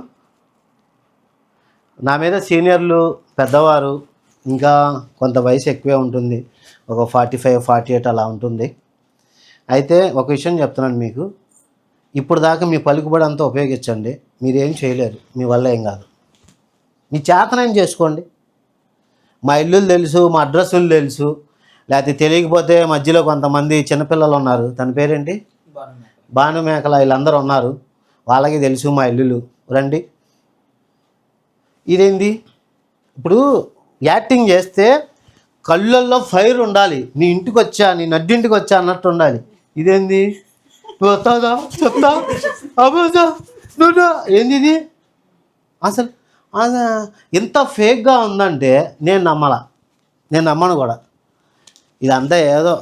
నా మీద సీనియర్లు పెద్దవారు, ఇంకా కొంత వయసు ఎక్కువే ఉంటుంది, ఒక 45, 48 అలా ఉంటుంది. అయితే ఒక విషయం చెప్తున్నాను మీకు, ఇప్పుడు దాకా మీ పలుకుబడి అంతా ఉపయోగించండి, మీరేం చేయలేరు, మీ వల్ల ఏం కాదు. మీ చేతనేం చేసుకోండి. మా ఇల్లులు తెలుసు, మా అడ్రస్సులు తెలుసు, లేకపోతే తెలియకపోతే మధ్యలో కొంతమంది చిన్నపిల్లలు ఉన్నారు, తన పేరేంటి, భానుమేకల, వీళ్ళందరూ ఉన్నారు, వాళ్ళకి తెలుసు మా ఇల్లులు, రండి. ఇదేంది, ఇప్పుడు యాక్టింగ్ చేస్తే కళ్ళల్లో ఫైర్ ఉండాలి, నీ ఇంటికి వచ్చా, నీ నడ్డింటికి వచ్చా అన్నట్టు ఉండాలి. ఇదేంది, వస్తాదా చెప్తా అబ్బా నువ్వు ఏంది ఇది, అసలు ఎంత ఫేక్గా ఉందంటే నేను నమ్మను కూడా. ఇదంతా ఏదో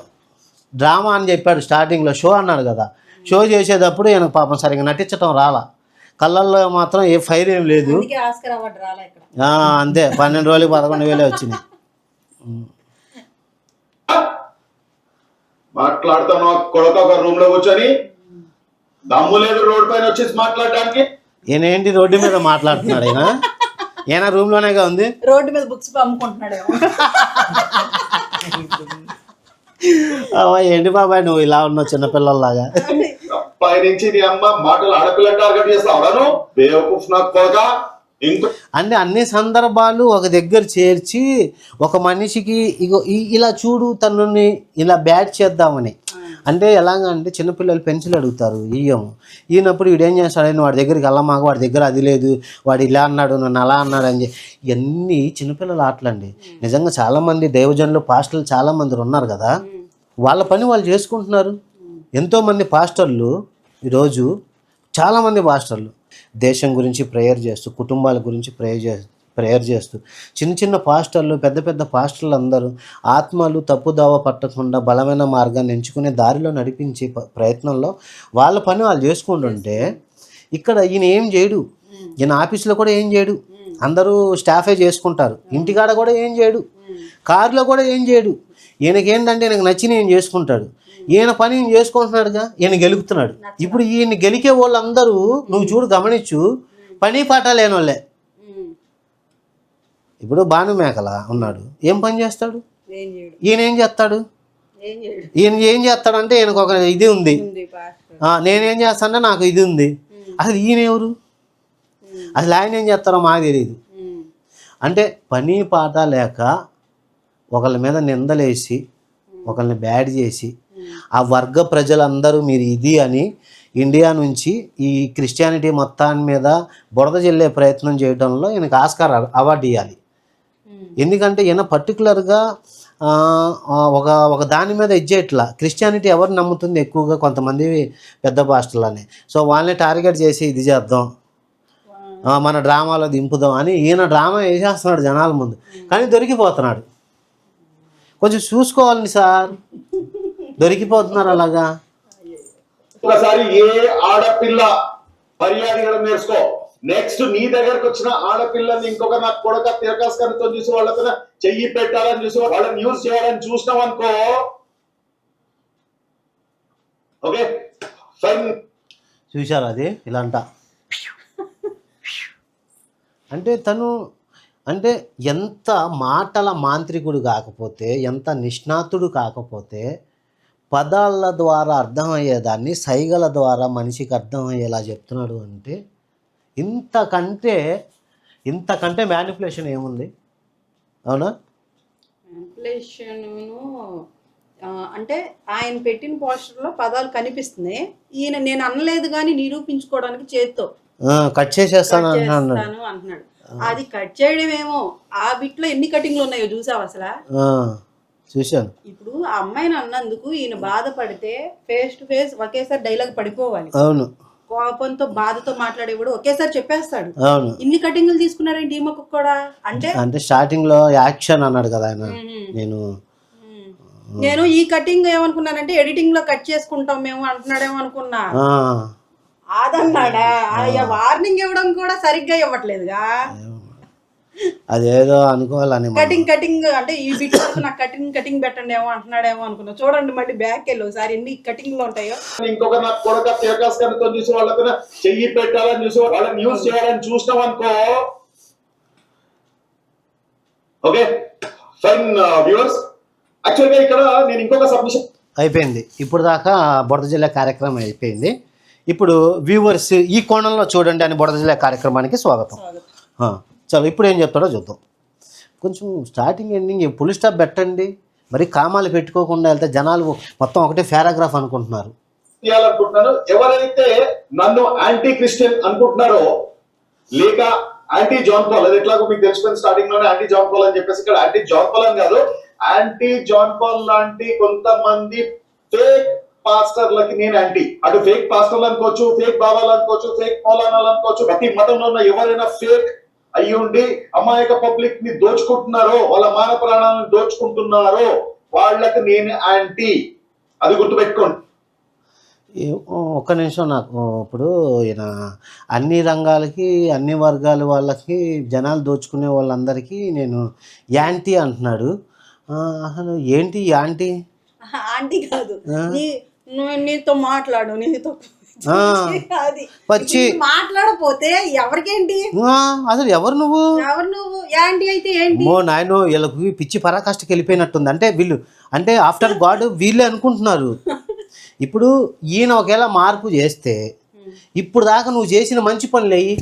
డ్రామా అని చెప్పాడు స్టార్టింగ్లో, షో అన్నాడు కదా, షో చేసేటప్పుడు ఈయనకు పాపం సరిగ్గా నటించడం రాలా, కళ్ళల్లో మాత్రం ఏ ఫైర్ ఏం లేదు. అంతే, 12 రోజులకి 11,000 వచ్చినాయి. మాట్లాడుతాను కొడుకు ఒక రూమ్ లో కూర్చొని, దమ్ము లేదు రోడ్డు పైన వచ్చేసి మాట్లాడడానికి. ఈయన ఏంటి రోడ్డు మీద మాట్లాడుతున్నాడు, ఈయన రూమ్ లోనేగా ఉంది, రోడ్డు మీద బుక్స్ అమ్ముకుంటున్నాడు. ఏంటి బాబాయ్ నువ్వు ఇలా ఉన్నావు చిన్నపిల్లల్లాగా. పైనుంచి నీ అమ్మ మాటలు ఆడపిల్ల టార్గెట్ చేస్తాను బేవకూఫ్ నాకు కొడక. అంటే అన్ని సందర్భాలు ఒక దగ్గర చేర్చి ఒక మనిషికి ఇగో ఇలా చూడు తనని ఇలా బ్యాట్ చేద్దామని. అంటే ఎలాగంటే చిన్నపిల్లలు పెన్సిల్ అడుగుతారు, ఇయ్యము, ఈయనప్పుడు వీడు ఏం చేస్తాడని వాడి దగ్గరికి వెళ్ళమాక, వాడి దగ్గర అది లేదు, వాడు ఇలా అన్నాడు నన్ను అలా అన్నాడు అని. ఇవన్నీ చిన్నపిల్లల ఆటలండి. నిజంగా చాలామంది దైవజనులు పాస్టర్లు చాలామంది ఉన్నారు కదా, వాళ్ళ పని వాళ్ళు చేసుకుంటున్నారు. ఎంతోమంది పాస్టర్లు ఈరోజు, చాలామంది పాస్టర్లు దేశం గురించి ప్రేయర్ చేస్తూ, కుటుంబాల గురించి ప్రేయర్ చేస్తూ, చిన్న చిన్న పాస్టర్లు, పెద్ద పెద్ద పాస్టర్లు అందరూ ఆత్మలు తప్పుదావ పట్టకుండా బలమైన మార్గాన్ని ఎంచుకునే దారిలో నడిపించే ప్రయత్నంలో వాళ్ళ పని వాళ్ళు చేసుకుంటుంటే, ఇక్కడ ఈయన ఏం చేయడు, ఈయన ఆఫీస్లో కూడా ఏం చేయడు, అందరూ స్టాఫే చేసుకుంటారు, ఇంటికాడ కూడా ఏం చేయడు, కారులో కూడా ఏం చేయడు. ఈయనకేంటంటే ఈయనకు నచ్చిన ఏం చేసుకుంటాడు, ఈయన పని ఈయన చేసుకుంటున్నాడుగా, ఈయన గెలుపుతున్నాడు. ఇప్పుడు ఈయన గెలికే వాళ్ళందరూ నువ్వు చూడు, గమనించు, పని పాట లేని వాళ్ళే. ఇప్పుడు భానుమేకల ఉన్నాడు, ఏం పని చేస్తాడు, ఈయన ఏం చేస్తాడు, ఈయన ఏం చేస్తాడంటే ఈయనకు ఒక ఇది ఉంది, నేనేం చేస్తానంటే నాకు ఇది ఉంది. అసలు ఈయన ఎవరు, అసలు ఆయన ఏం చేస్తారో మాకు తెలియదు. అంటే పని పాట లేక ఒకళ్ళ మీద నిందలేసి ఒకళ్ళని బ్యాడ్ చేసి ఆ వర్గ ప్రజలందరూ మీరు ఇది అని ఇండియా నుంచి ఈ క్రిస్టియానిటీ మొత్తాన్ని మీద బురద జల్లే ప్రయత్నం చేయడంలో ఈయనకు ఆస్కార్ అవార్డు ఇవ్వాలి. ఎందుకంటే ఈయన పర్టికులర్గా ఒక దాని మీద ఇచ్చేట్లా, క్రిస్టియానిటీ ఎవరు నమ్ముతుంది ఎక్కువగా, కొంతమంది పెద్ద పాస్టర్లని, సో వాళ్ళని టార్గెట్ చేసి ఇది చేద్దాం, మన డ్రామాలో దింపుదాం అని ఈయన డ్రామా వేసేస్తున్నాడు జనాల ముందు, కానీ దొరికిపోతున్నాడు. కొంచెం చూసుకోవాలని సార్, దొరికిపోతున్నారు అలాగా. ఒకసారి ఏ ఆడపిల్ల మర్యాద నేర్చుకో, నెక్స్ట్ నీ దగ్గరకు వచ్చిన ఆడపిల్లని ఇంకొక నాకు కొడక తిరకాస్కరితో చూసి వాళ్ళతో చెయ్యి పెట్టాలని చూసి వాళ్ళని యూజ్ చేయాలని చూసినాం అనుకో, ఓకే ఫైన్. చూశారు అది ఇలాంట, అంటే తను అంటే ఎంత మాటల మాంత్రికుడు కాకపోతే, ఎంత నిష్ణాతుడు కాకపోతే, పదాల ద్వారా అర్థమయ్యేదాన్ని సైగల ద్వారా మనిషికి అర్థమయ్యేలా చెప్తున్నాడు అంటే ఇంతకంటే మ్యానిపులేషన్ ఏముంది? అవునా? మ్యానిపులేషను అంటే ఆయన పెట్టిన పోస్టర్లో పదాలు కనిపిస్తున్నాయి. ఈయన నేను అనలేదు కానీ నిరూపించుకోవడానికి చేత్తో కట్ చేసేస్తాను కట్ అంటున్నాడు. చేస్తాను అంటున్నాడు. అది కట్ చేయడం ఏమో, ఆ బిట్లో ఎన్ని కటింగ్లు ఉన్నాయో చూసావు అసలు? చూశాను. ఇప్పుడు ఆ అమ్మాయిని అన్నందుకు ఈయన బాధపడితే ఫేస్ టు ఫేస్ ఒకేసారి డైలాగ్ పడిపోవాలి. అవును, కోపంతో బాధతో మాట్లాడేవాడు ఒకేసారి చెప్పేస్తాడు. అవును. ఇన్ని కటింగ్లు తీసుకున్నారేంటి ఈ మొక్కకు కూడా? అంటే స్టార్టింగ్ లో యాక్షన్ అన్నాడు కదా ఆయన. నేను ఈ కటింగ్ ఏమనుకున్నానంటే ఎడిటింగ్ లో కట్ చేసుకుంటాం మేము అంటున్నాడేమో అనుకున్నా. అదన్నాడా? వార్నింగ్ ఇవ్వడం కూడా సరిగ్గా ఇవ్వట్లేదుగా. అదేదో అనుకోవాలని కటింగ్ అంటే ఈ బిట్ వరకు నాకు కటింగ్ పెట్టండి ఏమో అంటున్నాడేమో అనుకున్నా. చూడండి మళ్ళీ బ్యాక్ వెళ్ళి ఒకసారి ఎన్ని కటింగ్ లో ఉంటాయో. ఇంకొక నాకు కొడక తిరకాస్కరణతో చూసి వాళ్ళకి చెయ్యి పెట్టాలని చూసి వాళ్ళని యూజ్ చేయాలని చూసినాం అనుకో. ఓకే ఫైన్ వ్యూవర్స్, యాక్చువల్గా ఇక్కడ నేను ఇంకొక సబ్మిషన్ అయిపోయింది. ఇప్పుడు దాకా బురద జిల్లా కార్యక్రమం అయిపోయింది. ఇప్పుడు వ్యూవర్స్ ఈ కోణంలో చూడండి అని బురద జిల్లా కార్యక్రమానికి స్వాగతం. చలో ఇప్పుడు ఏం చెప్తాడో చూద్దాం. కొంచెం స్టార్టింగ్ ఎండింగ్ ఫుల్ స్టాప్ పెట్టండి. మరి కామాలు పెట్టుకోకుండా వెళ్తే జనాలు మొత్తం ఒకటే పారాగ్రాఫ్ అనుకుంటున్నారు. చేయాలనుకుంటున్నాను. ఎవరైతే నన్ను యాంటీ క్రిస్టియన్ అనుకుంటున్నారో లేక యాంటీ జాన్ పాల్, అది ఎట్లాగో మీకు తెలిసిపోయింది స్టార్టింగ్ లోనే యాంటీ జాన్ పాల్ అని చెప్పేసి, ఇక్కడ యాంటీ జాన్ పాల్ అని కాదు, యాంటీ జాన్ పాల్ లాంటి కొంతమంది ఫేక్ పాస్టర్లకి నేను యాంటీ. అటు ఫేక్ పాస్టర్లు అనుకోవచ్చు, ఫేక్ బాబాలు అనుకోవచ్చు, ఫేక్ మౌలానాలు అనుకోవచ్చు, ప్రతి మతంలో ఉన్న ఎవరైనా ఫేక్ అయ్యి ఉండి అమాయక పబ్లిక్ ని దోచుకుంటున్నారో, వాళ్ళ మాన ప్రాణాలను దోచుకుంటున్నారో వాళ్ళకి నేను యాంటీ. అది గుర్తుపెట్టుకోండి. ఒక్క నిమిషం. నాకు ఇప్పుడు ఈయన అన్ని రంగాలకి అన్ని వర్గాల వాళ్ళకి జనాలు దోచుకునే వాళ్ళందరికీ నేను యాంటీ అంటున్నాడు. అసలు ఏంటి యాంటీ? ఆంటీ కాదు, నీతో మాట్లాడు, నీతో వచ్చి మాట్లాడపోతే ఎవరికేంటి? అసలు ఎవరు నువ్వు యాంటీ అయితే ఏంటి? నాయన వీళ్ళకి పిచ్చి పరాకాష్ఠకి వెళ్ళిపోయినట్టుంది. అంటే వీళ్ళు అంటే ఆఫ్టర్ గాడ్ వీళ్ళే అనుకుంటున్నారు. ఇప్పుడు ఈయన ఒకవేళ మార్పు చేస్తే ఇప్పుడు దాకా నువ్వు చేసిన మంచి పనులు అయ్యి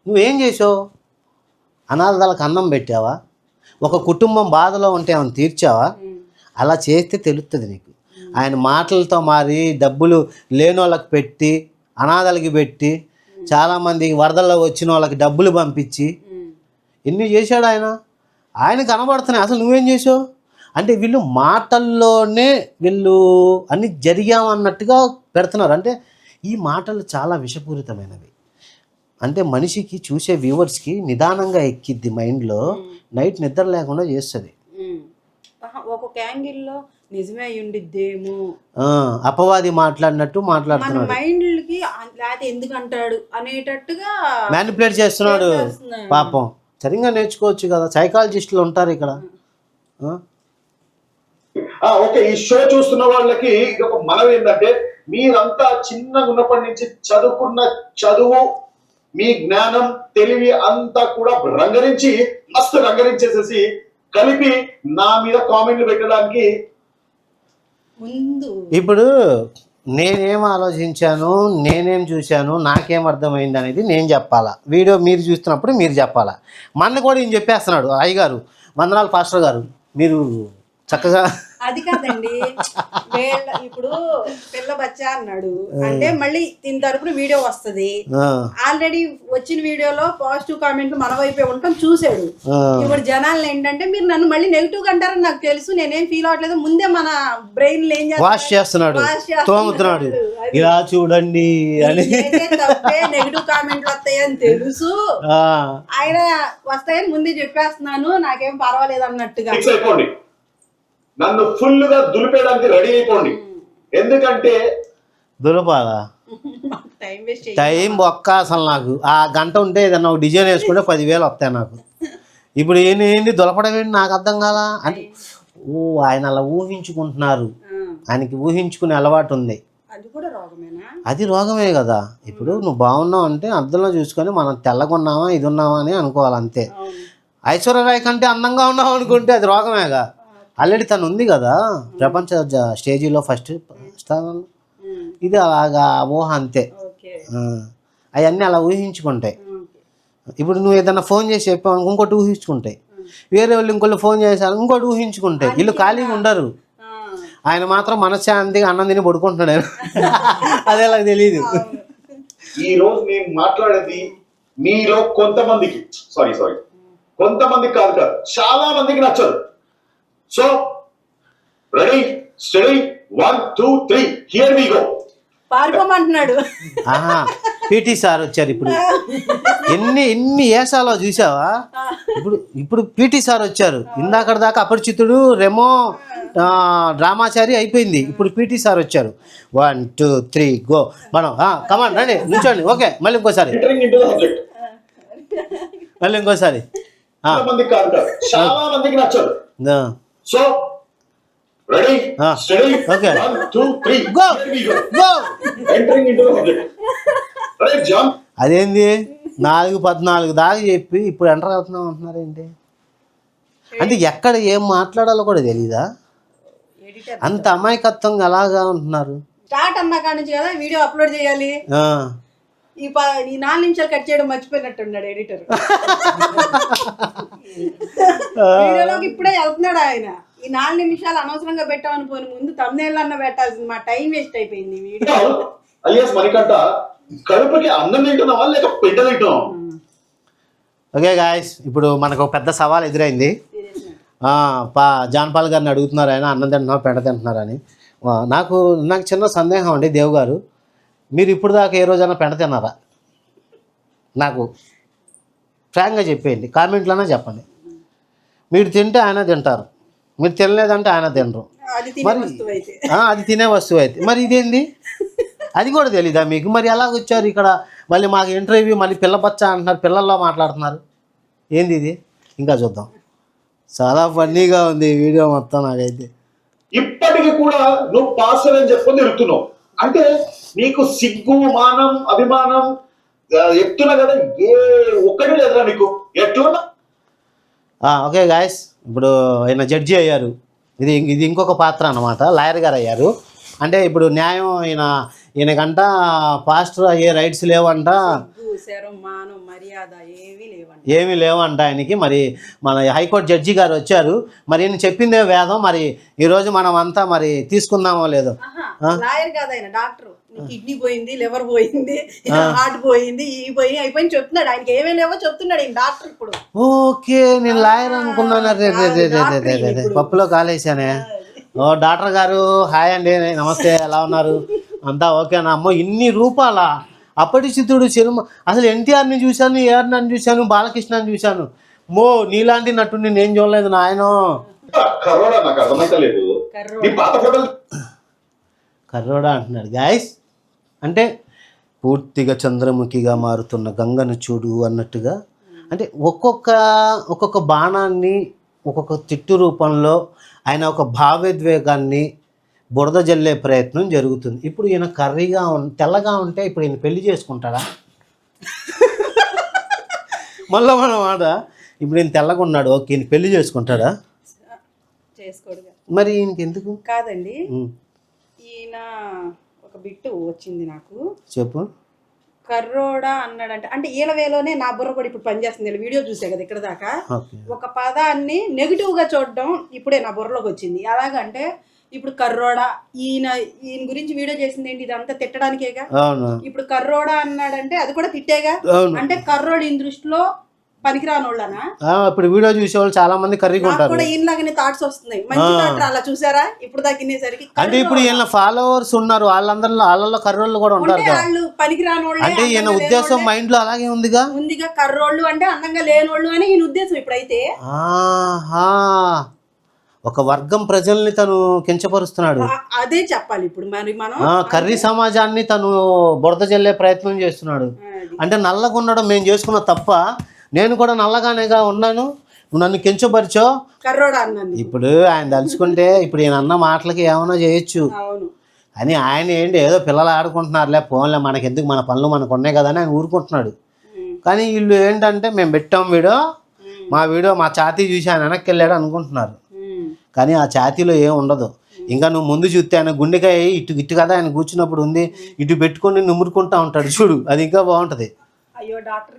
నువ్వేం చేసావు? అనాథాలకు అన్నం పెట్టావా? ఒక కుటుంబం బాధలో ఉంటే ఏమైనా తీర్చావా? అలా చేస్తే తెలుస్తుంది నీకు. ఆయన మాటలతో మారి డబ్బులు లేని వాళ్ళకి పెట్టి, అనాథలకి పెట్టి, చాలామంది వరదల్లో వచ్చిన వాళ్ళకి డబ్బులు పంపించి ఎన్ని చేశాడు ఆయన. ఆయన కనబడుతున్నాయి. అసలు నువ్వేం చేసావు? అంటే వీళ్ళు మాటల్లోనే వీళ్ళు అన్ని జరిగామన్నట్టుగా పెడుతున్నారు. అంటే ఈ మాటలు చాలా విషపూరితమైనవి. అంటే మనిషికి చూసే వ్యూవర్స్కి నిదానంగా ఎక్కిద్ది మైండ్లో, నైట్ నిద్ర లేకుండా చేస్తుంది. ఒక్కొక్క యాంగిల్లో నిజమే ఉండిద్దేమో, అపవాది మాట్లాడినట్టు మాట్లాడుతున్నాడు. మైండ్కి లేకపోతే ఎందుకు అంటాడు అనేటట్టుగా మ్యానిపులేట్ చేస్తున్నాడు. పాపం సరిగ్గా నేర్చుకోవచ్చు కదా, సైకాలజిస్టులు ఉంటారు ఇక్కడ. ఓకే, ఈ షో చూస్తున్న వాళ్ళకి ఒక మనవి ఏంటంటే, మీరంతా చిన్నగా ఉన్నప్పటి నుంచి చదువుకున్న చదువు, మీ జ్ఞానం, తెలివి అంతా కూడా మస్తు రంగరించేసేసి కలిపి నా మీద కామెంట్లు పెట్టడానికి ముందు ఇప్పుడు నేనేం ఆలోచించాను, నేనేం చూశాను, నాకేం అర్థమైంది అనేది నేను చెప్పాలా. వీడియో మీరు చూస్తున్నప్పుడు మీరు చెప్పాలా. మన కూడా ఈయన చెప్పేస్తున్నాడు. అయ్యగారు వందనాలు పాస్టర్ గారు, మీరు చక్కగా. అది కాదండి, ఇప్పుడు పిల్ల బచ్చా అన్నాడు అంటే మళ్ళీ దీని తరపున వీడియో వస్తుంది. ఆల్రెడీ వచ్చిన వీడియోలో పాజిటివ్ కామెంట్లు మన వైపే ఉంటాం చూసాడు. ఇప్పుడు జనాలు ఏంటంటే మీరు నన్ను మళ్ళీ నెగిటివ్ గా అంటారని నాకు తెలుసు, నేనేం ఫీల్ అవ్వట్లేదు, ముందే మన బ్రెయిన్ ఏం వాష్ చేస్తున్నాడు, తోముతున్నాడు. ఇలా చూడండి అని తప్పే నెగిటివ్ కామెంట్లు వస్తాయని తెలుసు, ఆయన వస్తాయని ముందే చెప్పేస్తున్నాను, నాకేం పర్వాలేదు అన్నట్టుగా. నన్ను ఫుల్ గా దులిపేయడానికి రెడీ అయిపోండి. ఎందుకంటే దులపాలా టైం ఒక్క అసలు నాకు ఆ గంట ఉంటే ఏదన్నా ఒక డిజైన్ వేసుకుంటే 10,000 వస్తాయి నాకు. ఇప్పుడు ఏంటి దులపడం ఏంటి నాకు అర్థం కాదా. అంటే ఆయన అలా ఊహించుకుంటున్నారు, ఆయనకి ఊహించుకునే అలవాటు ఉంది. అది రోగమే కదా. ఇప్పుడు నువ్వు బాగున్నావు అంటే అద్దంలో చూసుకొని మనం తెల్లగున్నామా ఇది ఉన్నామా అని అనుకోవాలి అంతే. అవును. ఐశ్వర్యరాయ్ కంటే అందంగా ఉన్నావు అనుకుంటే అది రోగమేగా. ఆల్రెడీ తను ఉంది కదా ప్రపంచ స్టేజీలో ఫస్ట్ స్థానంలో. ఇది అలాగా ఊహ అంతే. ఓకే. అవన్నీ అలా ఊహించుకుంటాయి. ఇప్పుడు నువ్వు ఏదైనా ఫోన్ చేసి చెప్పావు ఇంకోటి ఊహించుకుంటాయి. వేరే వాళ్ళు ఇంకోళ్ళు ఫోన్ చేశారు ఇంకోటి ఊహించుకుంటాయి. వీళ్ళు ఖాళీగా ఉండరు. ఆయన మాత్రం మనశ్శాంతిగా అన్నం తిని పడుకుంటున్నాడు ఆయన. అదే నాకు తెలియదు. ఈ రోజు నేను మాట్లాడేది మీలో కొంతమందికి కొంతమందికి కాదు చాలా మందికి నచ్చదు. So ready study 1 2 3 here we go. పారిపోమంటున్నాడు. పీటీ సార్ వచ్చారు ఇప్పుడు. ఎన్ని ఏసాలో చూసావా. ఇప్పుడు పీటీ సార్ వచ్చారు. ఇందాక దాకా అపరిచితుడు రెమో డ్రామాచారి అయిపోయింది. ఇప్పుడు పీటీ సార్ వచ్చారు. 1 2 3 గో. మనం కమాన్ రండి నుంచోండి. ఓకే మళ్ళీ ఇంకోసారి కొంతమందికి కాదు చాలా మందికి నచ్చదు. So ready study okay 1 2 3 go go. Entering into the subject. Right John. అదేంది 4:14 దాకా చెప్పి ఇప్పుడు ఎంటర్ అవుతున్నాం అంటున్నారు ఏంటి? అంటే ఎక్కడ ఏం మాట్లాడాలో కూడా తెలీదా? అంత అమాయకత్వంగా అలాగా ఉంటున్నారు. స్టార్ట్ అన్నా కాడి నుంచి కదా వీడియో అప్లోడ్ చేయాలి. ఈ 4 నిమిషాలు కట్ చేయడం మర్చిపోయినట్టున్నాడు ఎడిటర్. వీడియోలోకి ఇప్పుడే వెళ్తున్నాడు ఆయన. ఈ 4 నిమిషాలు అనవసరంగా పెట్టామని పోని ముందు తమ్నేల్ అన్న పెట్టాల్సింది. మా టైం వేస్ట్ అయిపోయింది వీడియో. అలియాస్ మణికంఠ కడుపుకి అన్నం తింటున్నావా లేక పెంట తింటున్నావా? ఓకే గాయస్, ఇప్పుడు మనకు ఒక పెద్ద సవాల్ ఎదురైంది. జాన్పాల్ గారిని అడుగుతున్నారు ఆయన అన్నం తింటున్నావు పెంట తింటున్నారని. నాకు చిన్న సందేహం అండి. దేవ్ గారు, మీరు ఇప్పుడు దాకా ఏ రోజైనా పెంట తిన్నారా? నాకు ఫ్రాంక్గా చెప్పేయండి, కామెంట్లోనే చెప్పండి. మీరు తింటే ఆయన తింటారు, మీరు తినలేదంటే ఆయన తినరు. మరి అది తినే వస్తువు అయితే మరి ఇదేంది? అది కూడా తెలీదా మీకు? మరి ఎలాగొచ్చారు ఇక్కడ? మళ్ళీ మాకు ఇంటర్వ్యూ మళ్ళీ పిల్ల బచ్చ అంటున్నారు, పిల్లల్లో మాట్లాడుతున్నారు. ఏంది ఇది? ఇంకా చూద్దాం. చాలా ఫన్నీగా ఉంది ఈ వీడియో మొత్తం. నాకైతే ఇప్పటికి కూడా నువ్వు పాస్టర్ అని చెప్పుకొని తిరుగుతున్నావు అంటే నీకు సిగ్గు మానం అభిమానం ఎత్తున్నా కదా ఏ ఒక్కటి లేదురా నీకు ఎట్లున్నా. ఓకే గాయస్, ఇప్పుడు ఆయన జడ్జి అయ్యారు. ఇది ఇంకొక పాత్ర అన్నమాట. లాయర్ గారు అయ్యారు. అంటే ఇప్పుడు న్యాయం ఈయనకంట పాస్టర్ అయ్యే రైట్స్ లేవంట, ఏమీ లేవంట ఆయనకి. మరి మన హైకోర్టు జడ్జి గారు వచ్చారు. మరి ఈయన చెప్పిందే వేదం. మరి ఈరోజు మనం అంతా మరి తీసుకుందామో లేదో. లాయర్ కాదు ఆయన, డాక్టర్. కిడ్నీ పోయింది, లివర్ పోయింది, హార్ట్ పోయింది, ఈ పోయి అయిపోయింది చెప్తున్నాడు. ఆయనకి ఏమేమి లేవో చెప్తున్నాడు ఆయన డాక్టర్ ఇప్పుడు. ఓకే, నేను లాయర్ అనుకున్నాను. పప్పులో కాలేసానే. డాక్టర్ గారు హాయ్ అండి, నమస్తే, ఎలా ఉన్నారు? అంతా ఓకేనా? అమ్మో ఇన్ని రూపాల అపరిచితుడు సినిమా. అసలు ఎన్టీఆర్ని చూశాను, ఏఆర్ని చూశాను, బాలకృష్ణని చూశాను. నీలాంటి నటుని నేను చూడలేదు నాయనో. కర్రోడా అంటున్నాడు గాయస్. అంటే పూర్తిగా చంద్రముఖిగా మారుతున్న గంగను చూడు అన్నట్టుగా. అంటే ఒక్కొక్క బాణాన్ని ఒక్కొక్క తిట్టు రూపంలో ఆయన ఒక భావోద్వేగాన్ని బురద జల్లే ప్రయత్నం జరుగుతుంది. ఇప్పుడు ఈయన కర్రీగా తెల్లగా ఉంటే ఇప్పుడు ఈయన పెళ్లి చేసుకుంటాడా? మళ్ళీ మన మాట, ఇప్పుడు ఈయన తెల్లగా ఉన్నాడు, ఓకే, ఈయన పెళ్లి చేసుకుంటాడా? చేసుకోడు. మరి ఈయనకి ఎందుకు కాదండి. ఈయన ఒక బిట్టు వచ్చింది నాకు. చెప్పు. కర్రోడా అన్నాడంటే అంటే ఈల వేలోనే నా బుర్ర కూడా ఇప్పుడు పనిచేస్తుంది. వీడియో చూసే కదా ఇక్కడ దాకా. ఒక పదాన్ని నెగిటివ్ గా చూడడం ఇప్పుడే నా బుర్రలోకి వచ్చింది. ఎలాగంటే ఇప్పుడు కర్రోడా, ఈయన గురించి వీడియో చేసింది ఏంటి? ఇదంతా తిట్టడానికేగా. ఇప్పుడు కర్రోడా అన్నాడంటే అది కూడా తిట్టేగా. అంటే కర్రోడు ఈయన దృష్టిలో పనికిరానోళ్ళనా? ఇప్పుడు వీడియో చూసే వాళ్ళు చాలా మంది కర్రీగా ఉంటారు. కూడా ఈయనలాగానే థాట్స్ వస్తున్నాయి. మంచి థాట్ అలా చూసారా ఇప్పుడు దాకా ఇన్నేసరికి. అంటే ఇప్పుడు ఈయన ఫాలోవర్స్ ఉన్నారు, వాళ్ళలో కర్రోళ్ళు కూడా ఉంటారు. వాళ్ళు పనికిరానోళ్ళు అంటే ఈయన ఉద్దేశం మైండ్ లో అలాగే ఉందిగా. కర్రోళ్ళు అంటే అందంగా లేనోళ్ళు అని ఈయన ఉద్దేశం ఇప్పుడైతే. ఒక వర్గం ప్రజల్ని తను కించపరుస్తున్నాడు. అదే చెప్పాలి ఇప్పుడు మరి మనం. కర్రీ సమాజాన్ని తను బురద జల్లే ప్రయత్నం చేస్తున్నాడు. అంటే నల్లగా ఉండడం మేము చేసుకున్న తప్ప, నేను కూడా నల్లగానేగా ఉన్నాను, నువ్వు నన్ను కించపరిచో. కర్రోడా అన్నాను. ఇప్పుడు ఆయన తలుచుకుంటే ఇప్పుడు ఈయన అన్న మాటలకి ఏమైనా చేయొచ్చు. అని ఆయన ఏంటి ఏదో పిల్లలు ఆడుకుంటున్నారులే ఫోన్లే మనకెందుకు మన పనులు మనకు ఉన్నాయి కదా అని ఆయన ఊరుకుంటున్నాడు. కానీ వీళ్ళు ఏంటంటే మేము పెట్టాం వీడియో, మా ఛాతీ చూసి ఆయన వెనక్కి వెళ్ళాడు అనుకుంటున్నారు. కానీ ఆ ఛాతీలో ఏం ఉండదు. ఇంకా నువ్వు ముందు చూస్తే ఆయన గుండెకాయ ఇటు కదా ఆయన కూర్చున్నప్పుడు ఉంది, ఇటు పెట్టుకొని నుమ్మురుకుంటా ఉంటాడు చూడు, అది ఇంకా బాగుంటది. అయ్యో డాక్టర్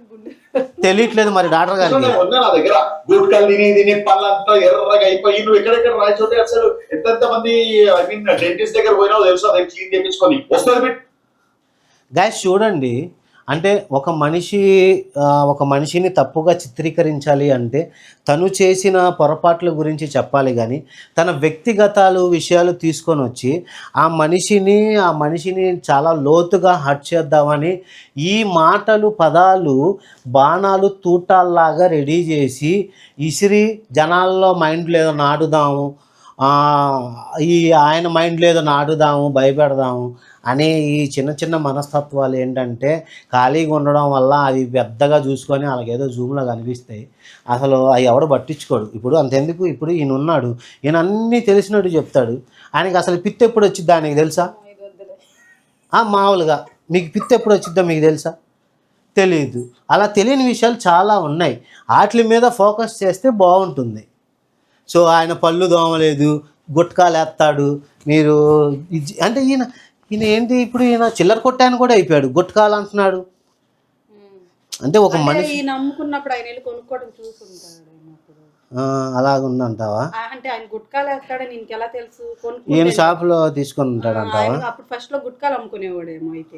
తెలియట్లేదు మరి డాక్టర్ గారికి. నా దగ్గర గుట్కలు తిని పళ్ళంతా ఎర్రగా అయిపోయి నువ్వు ఎక్కడెక్కడ రాయచోటే అసలు ఎంత మంది ఐ మీన్ డెంటిస్ట్ దగ్గర పోయినావు తెలుసు, అది క్లీన్ చేయించుకొని వస్తుంది. గైస్ చూడండి, అంటే ఒక మనిషిని తప్పుగా చిత్రీకరించాలి అంటే తను చేసిన పొరపాట్ల గురించి చెప్పాలి, కానీ తన వ్యక్తిగతాలు విషయాలు తీసుకొని వచ్చి ఆ మనిషిని చాలా లోతుగా హర్ట్ చేద్దామని ఈ మాటలు పదాలు బాణాలు తూటాల్లాగా రెడీ చేసి ఇసిరి జనాల్లో మైండ్లో ఏదో నాటుదాము, ఆయన మైండ్లో ఏదో నాటుదాము, భయపెడదాము అనే ఈ చిన్న చిన్న మనస్తత్వాలు ఏంటంటే ఖాళీగా ఉండడం వల్ల అవి పెద్దగా చూసుకొని అలాగేదో జూమ్లో కనిపిస్తాయి. అసలు అవి ఎవడో పట్టించుకోడు. ఇప్పుడు అంతెందుకు, ఇప్పుడు ఈయన ఉన్నాడు, ఈయన అన్నీ తెలిసినట్టు చెప్తాడు. ఆయనకి అసలు పిత్త ఎప్పుడు వచ్చిద్దా ఆయనకి తెలుసా? మామూలుగా మీకు పిత్త ఎప్పుడు వచ్చిద్దా మీకు తెలుసా? తెలియదు. అలా తెలియని విషయాలు చాలా ఉన్నాయి. వాటి మీద ఫోకస్ చేస్తే బాగుంటుంది. సో ఆయన పళ్ళు దోమలేదు, గుట్కాలు వేస్తాడు, మీరు అంటే ఈయన ఏంటి ఇప్పుడు ఈయన చిల్లర కొట్టాను కూడా అయిపోయాడు, గుట్కాలు అంటున్నాడు. అంటే ఒక మనిషి నమ్ముకున్నప్పుడు ఆయన వెళ్ళి కొనుక్కోవడం చూసుకుంటాడు. అలాగుందంటావా? అంటే ఆయన గుట్కాలు వేస్తాడని నీకు ఎలా తెలుసు? ఈయన షాప్ లో తీసుకొని ఉంటాడు అంటావా? అప్పుడు ఫస్ట్ లో గుట్కాలు అమ్ముకునేవాడేమో. అయితే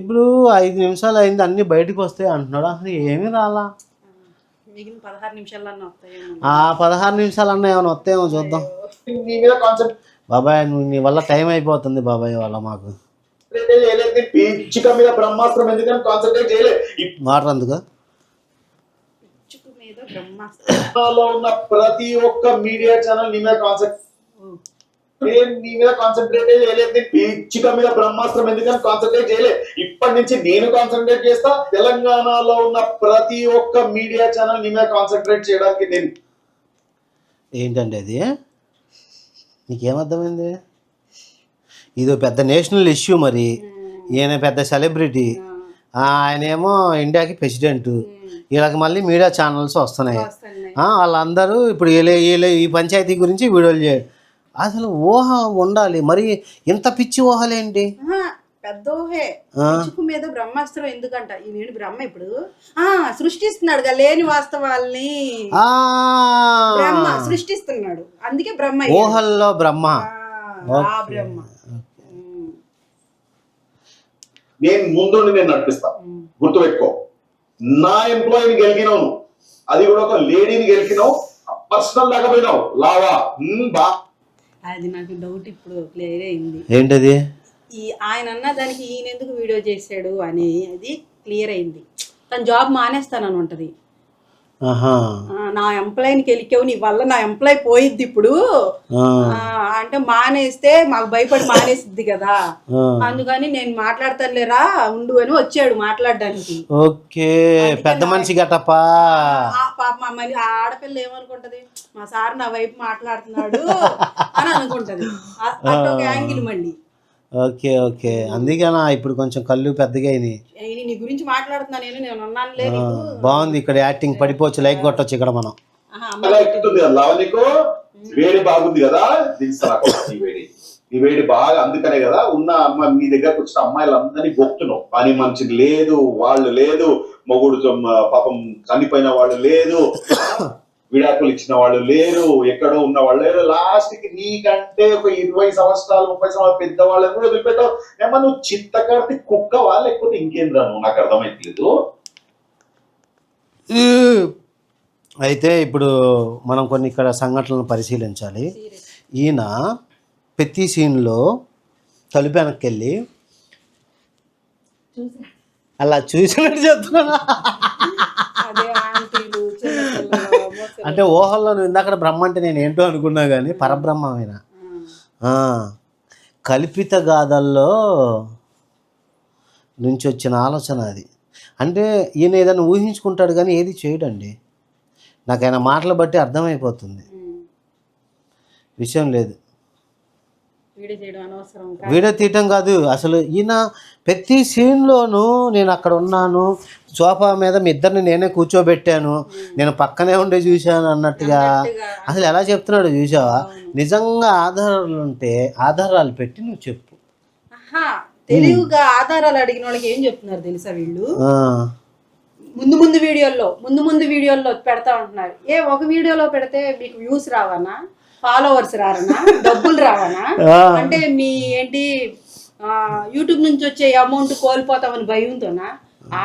ఇప్పుడు 5 నిమిషాలు అయింది అన్ని బయటకు వస్తాయి అంటున్నాడు. అసలు ఏమి రాలా, మిగిలిన 16 నిమిషాలన్నా వస్తాయేమో. 16 నిమిషాలన్నా ఏమైనా వస్తాయేమో చూద్దాం. బాబాయ్ నువ్వు నీ వల్ల టైం అయిపోతుంది బాబాయ్ వాళ్ళ మాకు వాటర్ అందుకు ఉన్న ప్రతి ఒక్క మీడియా ఛానల్ నీ మీద కాన్సన్ట్రేట్ చేయలేదు. పిచ్చిక మీద బ్రహ్మాస్త్రం ఎందుకని కాన్సన్ట్రేట్ చేయలేదు. ఇప్పటి నుంచి నేను కాన్సన్ట్రేట్ చేస్తా. తెలంగాణలో ఉన్న ప్రతి ఒక్క మీడియా ఛానల్ నీ మీద కాన్సన్ట్రేట్ చేయడానికి నేను. ఏంటండి అది? నీకేమర్థమైంది? ఇది పెద్ద నేషనల్ ఇష్యూ. మరి ఈయన పెద్ద సెలబ్రిటీ, ఆయనేమో ఇండియాకి ప్రెసిడెంట్, వీళ్ళకి మళ్ళీ మీడియా ఛానల్స్ వస్తున్నాయి. వాళ్ళందరూ ఇప్పుడు ఈ పంచాయతీ గురించి వీడియోలు చేయరు. అసలు ఊహ ఉండాలి. మరి ఇంత పిచ్చి ఊహలేంటి? పెద్ద ఊహే. పిచ్చుకు మీద బ్రహ్మాస్త్రం ఎందుకంట? ఈ బ్రహ్మ ఇప్పుడు సృష్టిస్తున్నాడు లేని వాస్తవాల్ని, బ్రహ్మ సృష్టిస్తున్నాడు. అందుకే బ్రహ్మ, ఊహల్లో బ్రహ్మ. బ్రహ్మ నేను ముందుండి నేను నడిపిస్తా. గుర్తుపెట్టుకో, నా ఎంప్లాయీని గెలికినావు, అది కూడా ఒక లేడీని గెలికినావు, పర్సనల్ దాకా పోయినావు లావా. అది నాకు డౌట్ ఇప్పుడు క్లియర్ అయింది. ఏంటది? ఆయన అన్న దానికి ఈయన ఎందుకు వీడియో చేశాడు అని అది క్లియర్ అయింది. తన జాబ్ మానేస్తానని ఉంటది. నా ఎంప్లాయీని గెలికావు, నీ వల్ల నా ఎంప్లాయీ పోయిద్ది ఇప్పుడు అంటే మానేస్తే మాకు భయపడి మానేసిద్ది కదా, అందుకని నేను మాట్లాడతానులేరా ఉండు అని వచ్చాడు మాట్లాడడానికి. ఓకే, పెద్ద మనిషి గటపా. మళ్ళీ ఆ ఆడపిల్ల ఏమనుకుంటది, మా సార్ నా వైపు మాట్లాడుతున్నాడు అని అనుకుంటది. అదొక యాంగిల్ మళ్ళీ. ఓకే ఓకే, అందుకేనా ఇప్పుడు కొంచెం కళ్ళు పెద్దగా అయినాయి. నీ గురించి మాట్లాడుతున్నా నేను ఉన్నాను లేదు. బాగుంది, ఇక్కడ యాక్టింగ్ పడిపోవచ్చు, లైక్ కొట్టొచ్చు ఇక్కడ మనం. వేడి బాగుంది కదా, ఈ వేడి బాగా, అందుకనే కదా ఉన్న అమ్మాయి మీ దగ్గరకు వచ్చిన అమ్మాయిలందరినీ గొప్పుతున్నావు. పని మనిషి లేదు, వాళ్ళు లేదు, మొగుడు పాపం చనిపోయిన వాళ్ళు లేదు, విడాకులు ఇచ్చిన వాళ్ళు లేరు, ఎక్కడో ఉన్న వాళ్ళు లేరు. లాస్ట్ కి నీకంటే ఒక 20 సంవత్సరాలు 30 సంవత్సరాలు పెద్దవాళ్ళని కూడా వదిలిపెట్టావు. ఏమన్నా నువ్వు చిత్తకార్తి కుక్కవా లేకపోతే ఇంకేం రాను నాకు అర్థమైతలేదు. అయితే ఇప్పుడు మనం కొన్ని ఇక్కడ సంఘటనలను పరిశీలించాలి. ఈయన ప్రతి సీన్లో తలుపు వెనక్కి వెళ్ళి అలా చూసినట్టు చెప్తున్నా. అంటే ఊహల్లో నువ్వు ఇందాక బ్రహ్మ అంటే నేను ఏంటో అనుకున్నా కానీ పరబ్రహ్మమైన కల్పిత గాథల్లో నుంచి వచ్చిన ఆలోచన అది. అంటే ఈయన ఏదైనా ఊహించుకుంటాడు కానీ ఏది చేయడండి. నాకు ఆయన మాటలు బట్టి అర్థమైపోతుంది. విషయం లేదు. వీడియో చేయడం అనవసరం. వీడియో తీయటం కాదు, అసలు ఈయన ప్రతి సీన్లోనూ నేను అక్కడ ఉన్నాను, సోఫా మీద మీ ఇద్దరిని నేనే కూర్చోబెట్టాను, నేను పక్కనే ఉండే చూశాను అన్నట్టుగా అసలు ఎలా చెప్తున్నాడు చూసావా? నిజంగా ఆధారాలు ఉంటే ఆధారాలు పెట్టి నువ్వు చెప్పు. తెలివిగా ఆధారాలు అడిగిన వాళ్ళకి ఏం చెప్తున్నారు తెలుసా వీళ్ళు? ముందు వీడియోల్లో పెడతా ఉంటున్నారు. ఒక వీడియోలో పెడితే మీకు వ్యూస్ రావనా, ఫాలోవర్స్ రావనా, డబ్బులు రావనా? అంటే మీ ఏంటి యూట్యూబ్ నుంచి వచ్చే అమౌంట్ కోల్పోతామని భయంతోనా?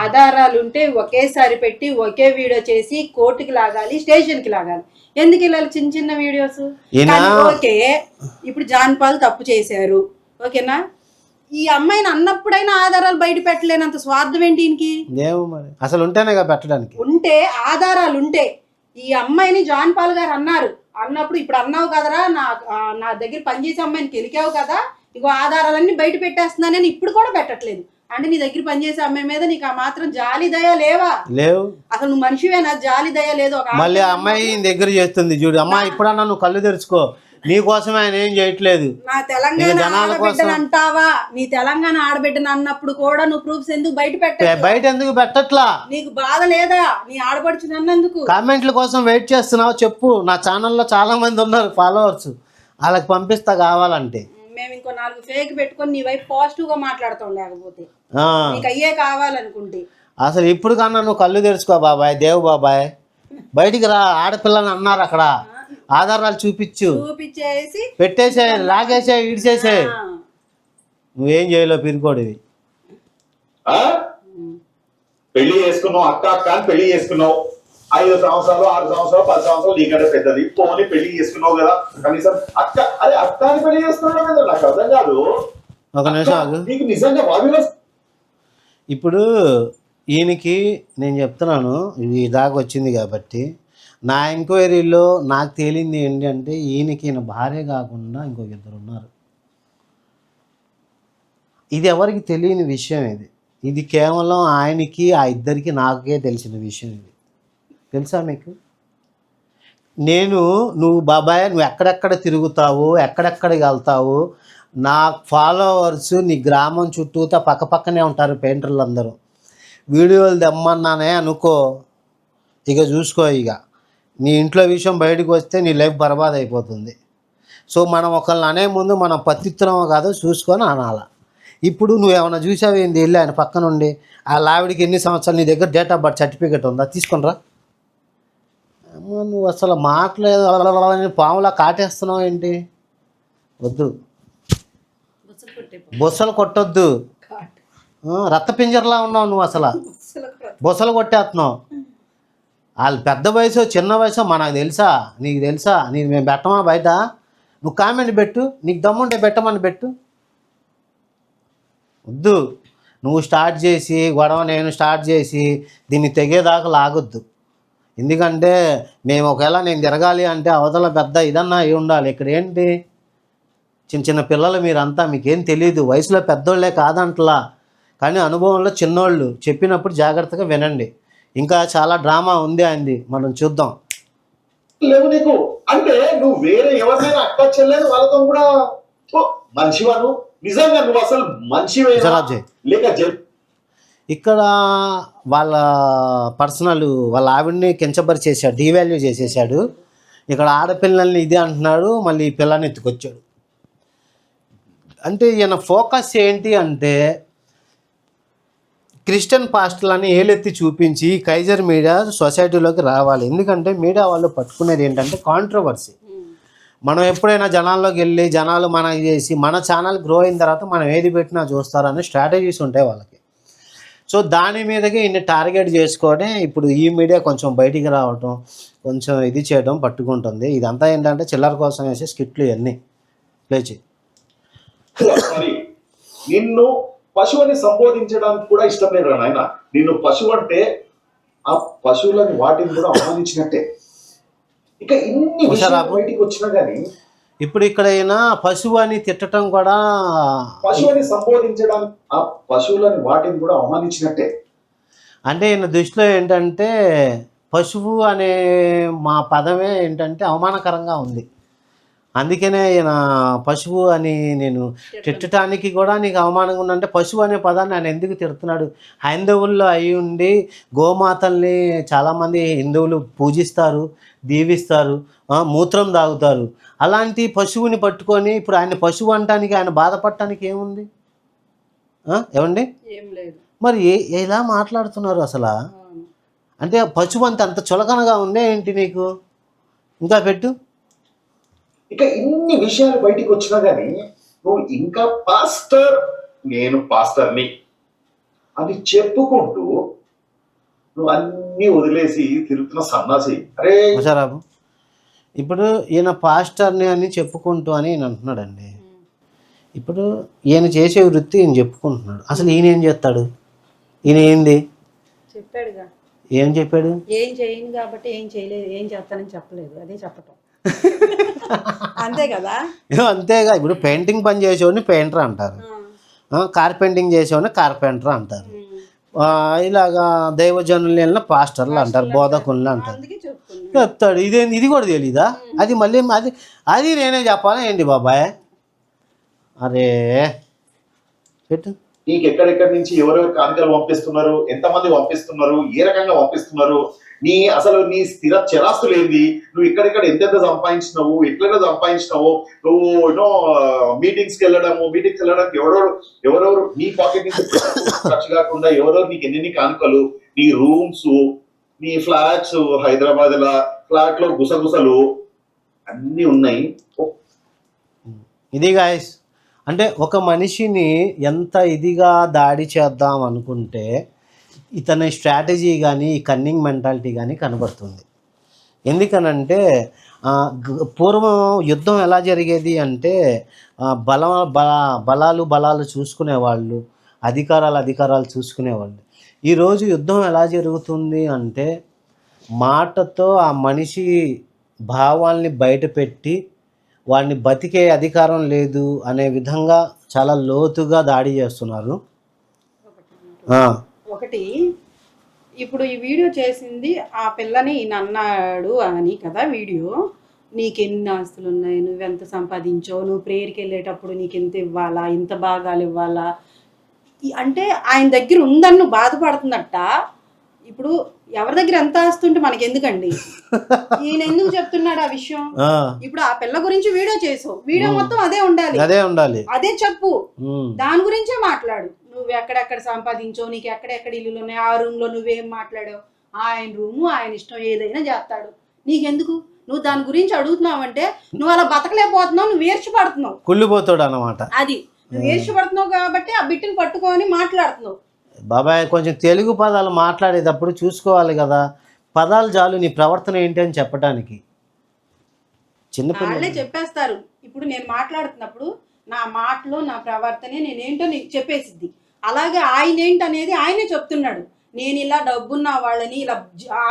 ఆధారాలు ఉంటే ఒకేసారి పెట్టి ఒకే వీడియో చేసి కోర్టుకి లాగాలి, స్టేషన్కి లాగాలి. ఎందుకు వెళ్ళాలి చిన్న చిన్న వీడియోస్? ఓకే, ఇప్పుడు జాన్ పాల్ తప్పు చేశారు, ఓకేనా? ఈ అమ్మాయిని అన్నప్పుడైనా ఆధారాలు బయట పెట్టలేనంత స్వార్థం ఏంటి ఈయనకి? అసలు ఉంటేనే పెట్టడానికి. ఉంటే ఆధారాలు ఉంటే ఈ అమ్మాయిని జాన్ పాల్ గారు అన్నప్పుడు ఇప్పుడు అన్నావు కదరా, నా దగ్గర పనిచేసే అమ్మాయిని కెలికావు కదా, ఇగో ఆధారాలన్నీ బయట పెట్టేస్తున్నానని ఇప్పుడు కూడా పెట్టట్లేదు. అంటే నీ దగ్గర పనిచేసే అమ్మాయి మీద నీకు ఆ మాత్రం జాలి దయ లేవా? లేవు. అసలు నువ్వు మనిషివేనా? జాలి దయ లేదు. మళ్ళీ అమ్మాయి దగ్గర చేస్తుంది చూడు, అమ్మా ఇప్పుడన్నా నువ్వు కళ్ళు తెరుచుకో, నీ కోసమే ఆయన ఏం చేయట్లేదు. నా తెలంగాణ ఆడబిడ్డను అంటావా? నీ తెలంగాణ ఆడబిడ్డను అన్నప్పుడు కూడా నువ్వు ప్రూఫ్స్ ఎందుకు బయట ఎందుకు పెట్టట్లా? నీకు బాధ లేదా నీ ఆడపడుచు అన్నందుకు? కామెంట్ల కోసం వెయిట్ చేస్తున్నావు చెప్పు. నా ఛానల్లో చాలా మంది ఉన్నారు ఫాలోవర్స్, వాళ్ళకి పంపిస్తా కావాలంటే. మేము ఇంకో 4 ఫేక్ పెట్టుకొని నీ వైపు పాజిటివ్ గా మాట్లాడతాం, లేకపోతే నీకు అయ్యే కావాలనుకుంటే. అసలు ఇప్పుడు కన్నా నువ్వు కళ్ళు తెరుచుకో బాబాయ్, దేవు బాబాయ్, బయటికి రా. ఆడపిల్లని అన్నారు అక్కడ, ఆధారాలు చూపించేసి పెట్టేసే, లాగేసే, ఇడిచేసే. నువ్వేం చేయలేవు పిరికోడివి. పెళ్లి చేసుకున్నావు, అక్క అని పెళ్లి చేసుకున్నావు, 5 సంవత్సరాలు 6 సంవత్సరాలు 10 సంవత్సరాలు నీకంటే పెద్దది, పోనీ పెళ్లి చేసుకున్నావు కదా, కనీసం అక్క అదే అక్క అని పెళ్లి చేసుకున్నావు కదా, నాకు అర్థం కాదు. ఒక నిమిషం నీకు నిజంగా బాగా ఇప్పుడు ఈయనకి నేను చెప్తున్నాను, ఇది దాకా వచ్చింది కాబట్టి నా ఎంక్వైరీలో నాకు తేలింది ఏంటంటే ఈయన భార్య కాకుండా ఇంకొక 2 ఉన్నారు. ఇది ఎవరికి తెలియని విషయం. ఇది కేవలం ఆయనకి, ఆ ఇద్దరికి, నాకే తెలిసిన విషయం. ఇది తెలుసా మీకు? నువ్వు బాబాయ్ నువ్వు ఎక్కడెక్కడ తిరుగుతావు, ఎక్కడెక్కడికి వెళ్తావు, నా ఫాలోవర్స్ నీ గ్రామం చుట్టూతా పక్కపక్కనే ఉంటారు పెయింటర్లు అందరూ. వీడియోలు తెమ్మన్నానే అనుకో, ఇక చూసుకో, ఇక నీ ఇంట్లో విషయం బయటకు వస్తే నీ లైఫ్ బర్బాద్ అయిపోతుంది. సో మనం ఒకళ్ళని అనే ముందు మనం పత్తిత్రమో కాదో చూసుకొని అనాల. ఇప్పుడు నువ్వేమన్నా చూసావేంది వెళ్ళి ఆయన పక్క నుండి, ఆ లావిడికి ఎన్ని సంవత్సరాలు, నీ దగ్గర డేట్ ఆఫ్ బర్త్ సర్టిఫికేట్ ఉందా, తీసుకునిరా. నువ్వు అసలు మాట్లాడే పాములా కాటేస్తున్నావు ఏంటి? వద్దు, బొస్సలు కొట్టొద్దు, రక్తపింజర్లా ఉన్నావు నువ్వు, అసలు బొస్సలు కొట్టేస్తున్నావు. వాళ్ళు పెద్ద వయసు చిన్న వయసు మనకు తెలుసా, నీకు తెలుసా? మేము పెట్టమా బయట? నువ్వు కామెంట్ పెట్టు, నీకు దమ్ముంటే పెట్టమని పెట్టు. వద్దు, నువ్వు స్టార్ట్ చేసి గొడవ నేను స్టార్ట్ చేసి దీన్ని తెగేదాకా లాగొద్దు. ఎందుకంటే మేము ఒకవేళ నేను తిరగాలి అంటే అవతల పెద్ద ఇదన్నా అయి ఉండాలి. ఇక్కడ ఏంటి చిన్న పిల్లలు మీరంతా, మీకేం తెలీదు, వయసులో పెద్దోళ్ళే కాదంటలా, కానీ అనుభవంలో చిన్నోళ్ళు. చెప్పినప్పుడు జాగ్రత్తగా వినండి. ఇంకా చాలా డ్రామా ఉంది ఆయనది, మనం చూద్దాం. లేవు నీకు అంటే నువ్వు వేరే ఎవరినైనా అక్క చెల్లెలు వాళ్ళతో కూడా మనిషివాను, నిజంగా నువ్వు అసలు మనిషివేనా లేక ఇక్కడ వాళ్ళ పర్సనల్ వాళ్ళ ఆవిడ్ని కించపరిచేసాడు, డీవాల్యూ చేసేసాడు. ఇక్కడ ఆడపిల్లల్ని ఇది అంటున్నాడు, మళ్ళీ ఈ పిల్లని ఎత్తుకొచ్చాడు. అంటే ఈయన ఫోకస్ ఏంటి అంటే క్రిస్టియన్ పాస్టర్లని ఏలెత్తి చూపించి కైజర్ మీడియా సొసైటీలోకి రావాలి. ఎందుకంటే మీడియా వాళ్ళు పట్టుకునేది ఏంటంటే కాంట్రవర్సీ. మనం ఎప్పుడైనా జనాల్లోకి వెళ్ళి జనాలు మనకి చేసి మన ఛానల్ గ్రో అయిన తర్వాత మనం ఏది పెట్టినా చూస్తారని స్ట్రాటజీస్ ఉంటాయి వాళ్ళకి. సో దాని మీదకి ఇన్ని టార్గెట్ చేసుకొని ఇప్పుడు ఈ మీడియా కొంచెం బయటికి రావటం, కొంచెం ఇది చేయడం పట్టుకుంటుంది. ఇదంతా ఏంటంటే చిల్లర కోసం వేసే స్కిట్లు ఇవన్నీ ప్లే చేయి. నిన్ను పశువుని సంబోధించడానికి కూడా ఇష్టం లేదు నాయన. నిన్ను పశువు అంటే ఆ పశువులని వాటిని కూడా అవమానించినట్టే. ఇక ఇన్ని విషయాలు బయటికి వచ్చినా గానీ ఇప్పుడు ఇక్కడ అయినా పశువు అని తిట్టడం కూడా, పశువుని సంబోధించడానికి ఆ పశువులని వాటిని కూడా అవమానించినట్టే. అంటే ఈయన దృష్టిలో ఏంటంటే పశువు అనే మా పదమే ఏంటంటే అవమానకరంగా ఉంది. అందుకనే ఈయన పశువు అని నేను తిట్టడానికి కూడా నీకు అవమానంగా ఉందంటే పశువు అనే పదాన్ని ఆయన ఎందుకు తిడుతున్నాడు? హైందవుల్లో అయి ఉండి గోమాతల్ని చాలామంది హిందువులు పూజిస్తారు, దీవిస్తారు, మూత్రం తాగుతారు. అలాంటి పశువుని పట్టుకొని ఇప్పుడు ఆయన పశువు అంటానికి ఆయన బాధపడటానికి ఏముంది? ఏమండి? ఏం లేదు. మరి ఎలా మాట్లాడుతున్నారు అసలు? అంటే పశువు అంత చులకనగా ఉందే ఏంటి నీకు? ఇంకా పెట్టు. ఇక ఇన్ని విషయాలు బయటికి వచ్చినా గానీ నువ్వు ఇంకా పాస్టర్, నేను పాస్టర్ని అని చెప్పుకుంటూ నువ్వు అన్ని వదిలేసి తిరుగుతున్న సన్నాసి. అరే హుషారాబు, ఇప్పుడు ఈయన పాస్టర్ని అని చెప్పుకుంటూ అని ఈయన అంటున్నాడండి. ఇప్పుడు ఈయన చేసే వృత్తి ఈయన చెప్పుకుంటున్నాడు. అసలు ఈయన ఏం చేస్తాడు? ఈయన ఏంది చెప్పాడుగా. ఏం చెప్పాడు? ఏం చేయను కాబట్టి ఏం చేయలేదు, ఏం చేస్తానని చెప్పలేదు, అదే చెప్పటం. అంతే కదా. అంతేగా. ఇప్పుడు పెయింటింగ్ పని చేసేవాడిని పెయింటర్ అంటారు, కార్పెంటింగ్ చేసేవాడిని కార్పెంటర్ అంటారు, ఇలాగా దైవజనులు వెళ్ళిన పాస్టర్లు అంటారు, బోధకులు అంటారు. చెప్తాడు. ఇది కూడా తెలీదా? అది మళ్ళీ అది నేనే చెప్పాలా ఏంటి బాబాయ్? అరే పెట్టు. నీకు ఎక్కడెక్కడి నుంచి ఎవరెవరు కానుకలు పంపిస్తున్నారు, ఎంతమంది పంపిస్తున్నారు, ఏ రకంగా పంపిస్తున్నారు, అసలు నీ స్థిర చరాస్తులు ఏంది, నువ్వు ఇక్కడెక్కడ ఎంతెంత సంపాదించినావు, ఎట్లెట్లా సంపాదించినావు, నువ్వు యూనో మీటింగ్స్కి వెళ్ళడానికి ఎవరెవరు నీ పాకెట్ నుంచి ఖర్చు కాకుండా ఎవరెవరు నీకు ఎన్ని కానుకలు, నీ రూమ్స్, నీ ఫ్లాట్స్, హైదరాబాద్ ఫ్లాట్ లో గుసగుసలు అన్ని ఉన్నాయి. ఇది గాయస్, అంటే ఒక మనిషిని ఎంత ఇదిగా దాడి చేద్దాం అనుకుంటే ఇతని స్ట్రాటజీ కానీ ఈ కన్నింగ్ మెంటాలిటీ కానీ కనబడుతుంది. ఎందుకనంటే పూర్వం యుద్ధం ఎలా జరిగేది అంటే బలాలు చూసుకునేవాళ్ళు, అధికారాలు చూసుకునేవాళ్ళు. ఈరోజు యుద్ధం ఎలా జరుగుతుంది అంటే మాటతో ఆ మనిషి భావాల్ని బయటపెట్టి వాడిని బతికే అధికారం లేదు అనే విధంగా చాలా లోతుగా దాడి చేస్తున్నారు. ఒకటి, ఇప్పుడు ఈ వీడియో చేసింది ఆ పిల్లని ఈయన అన్నాడు అని కదా వీడియో. నీకెన్ని ఆస్తులు ఉన్నాయి, నువ్వెంత సంపాదించావు, నువ్వు ప్రేయర్కి వెళ్ళేటప్పుడు నీకు ఎంత ఇవ్వాలా, ఇంత భాగాలు ఇవ్వాలా అంటే ఆయన దగ్గర ఉందని నువ్వు బాధపడుతున్నట్ట. ఇప్పుడు ఎవరి దగ్గర ఎంత ఆస్తుంటే మనకి ఎందుకండి? ఈయన ఎందుకు చెప్తున్నాడు ఆ విషయం? ఇప్పుడు ఆ పిల్ల గురించి వీడియో చేసావు, వీడియో మొత్తం అదే ఉండాలి, అదే చెప్పు, దాని గురించే మాట్లాడు. నువ్వు ఎక్కడెక్కడ సంపాదించావు, నీకు ఎక్కడెక్కడ ఇల్లులు ఉన్నాయి, ఆ రూమ్ లో నువ్వేం మాట్లాడావు, ఆయన రూము ఆయన ఇష్టం, ఏదైనా చేస్తాడు, నీకెందుకు? నువ్వు దాని గురించి అడుగుతున్నావంటే నువ్వు అలా బతకలేకపోతున్నావు, నువ్వు ఏర్చిపడుతున్నావు, కుళ్ళిపోతాడు అన్నమాట. అది నువ్వు ఏర్చిపడుతున్నావు కాబట్టి ఆ బిడ్డను పట్టుకొని మాట్లాడుతున్నావు. బాబాయ్, కొంచెం తెలుగు పదాలు మాట్లాడేటప్పుడు చూసుకోవాలి కదా, పదాలు చాలు నీ ప్రవర్తన ఏంటి అని చెప్పడానికి. వాళ్ళే చెప్పేస్తారు. ఇప్పుడు నేను మాట్లాడుతున్నప్పుడు నా మాటలో నా ప్రవర్తనే నేనేంటో నీకు చెప్పేసిద్ది. అలాగే ఆయన ఏంటనేది ఆయనే చెప్తున్నాడు. నేను ఇలా డబ్బున్న వాళ్ళని, ఇలా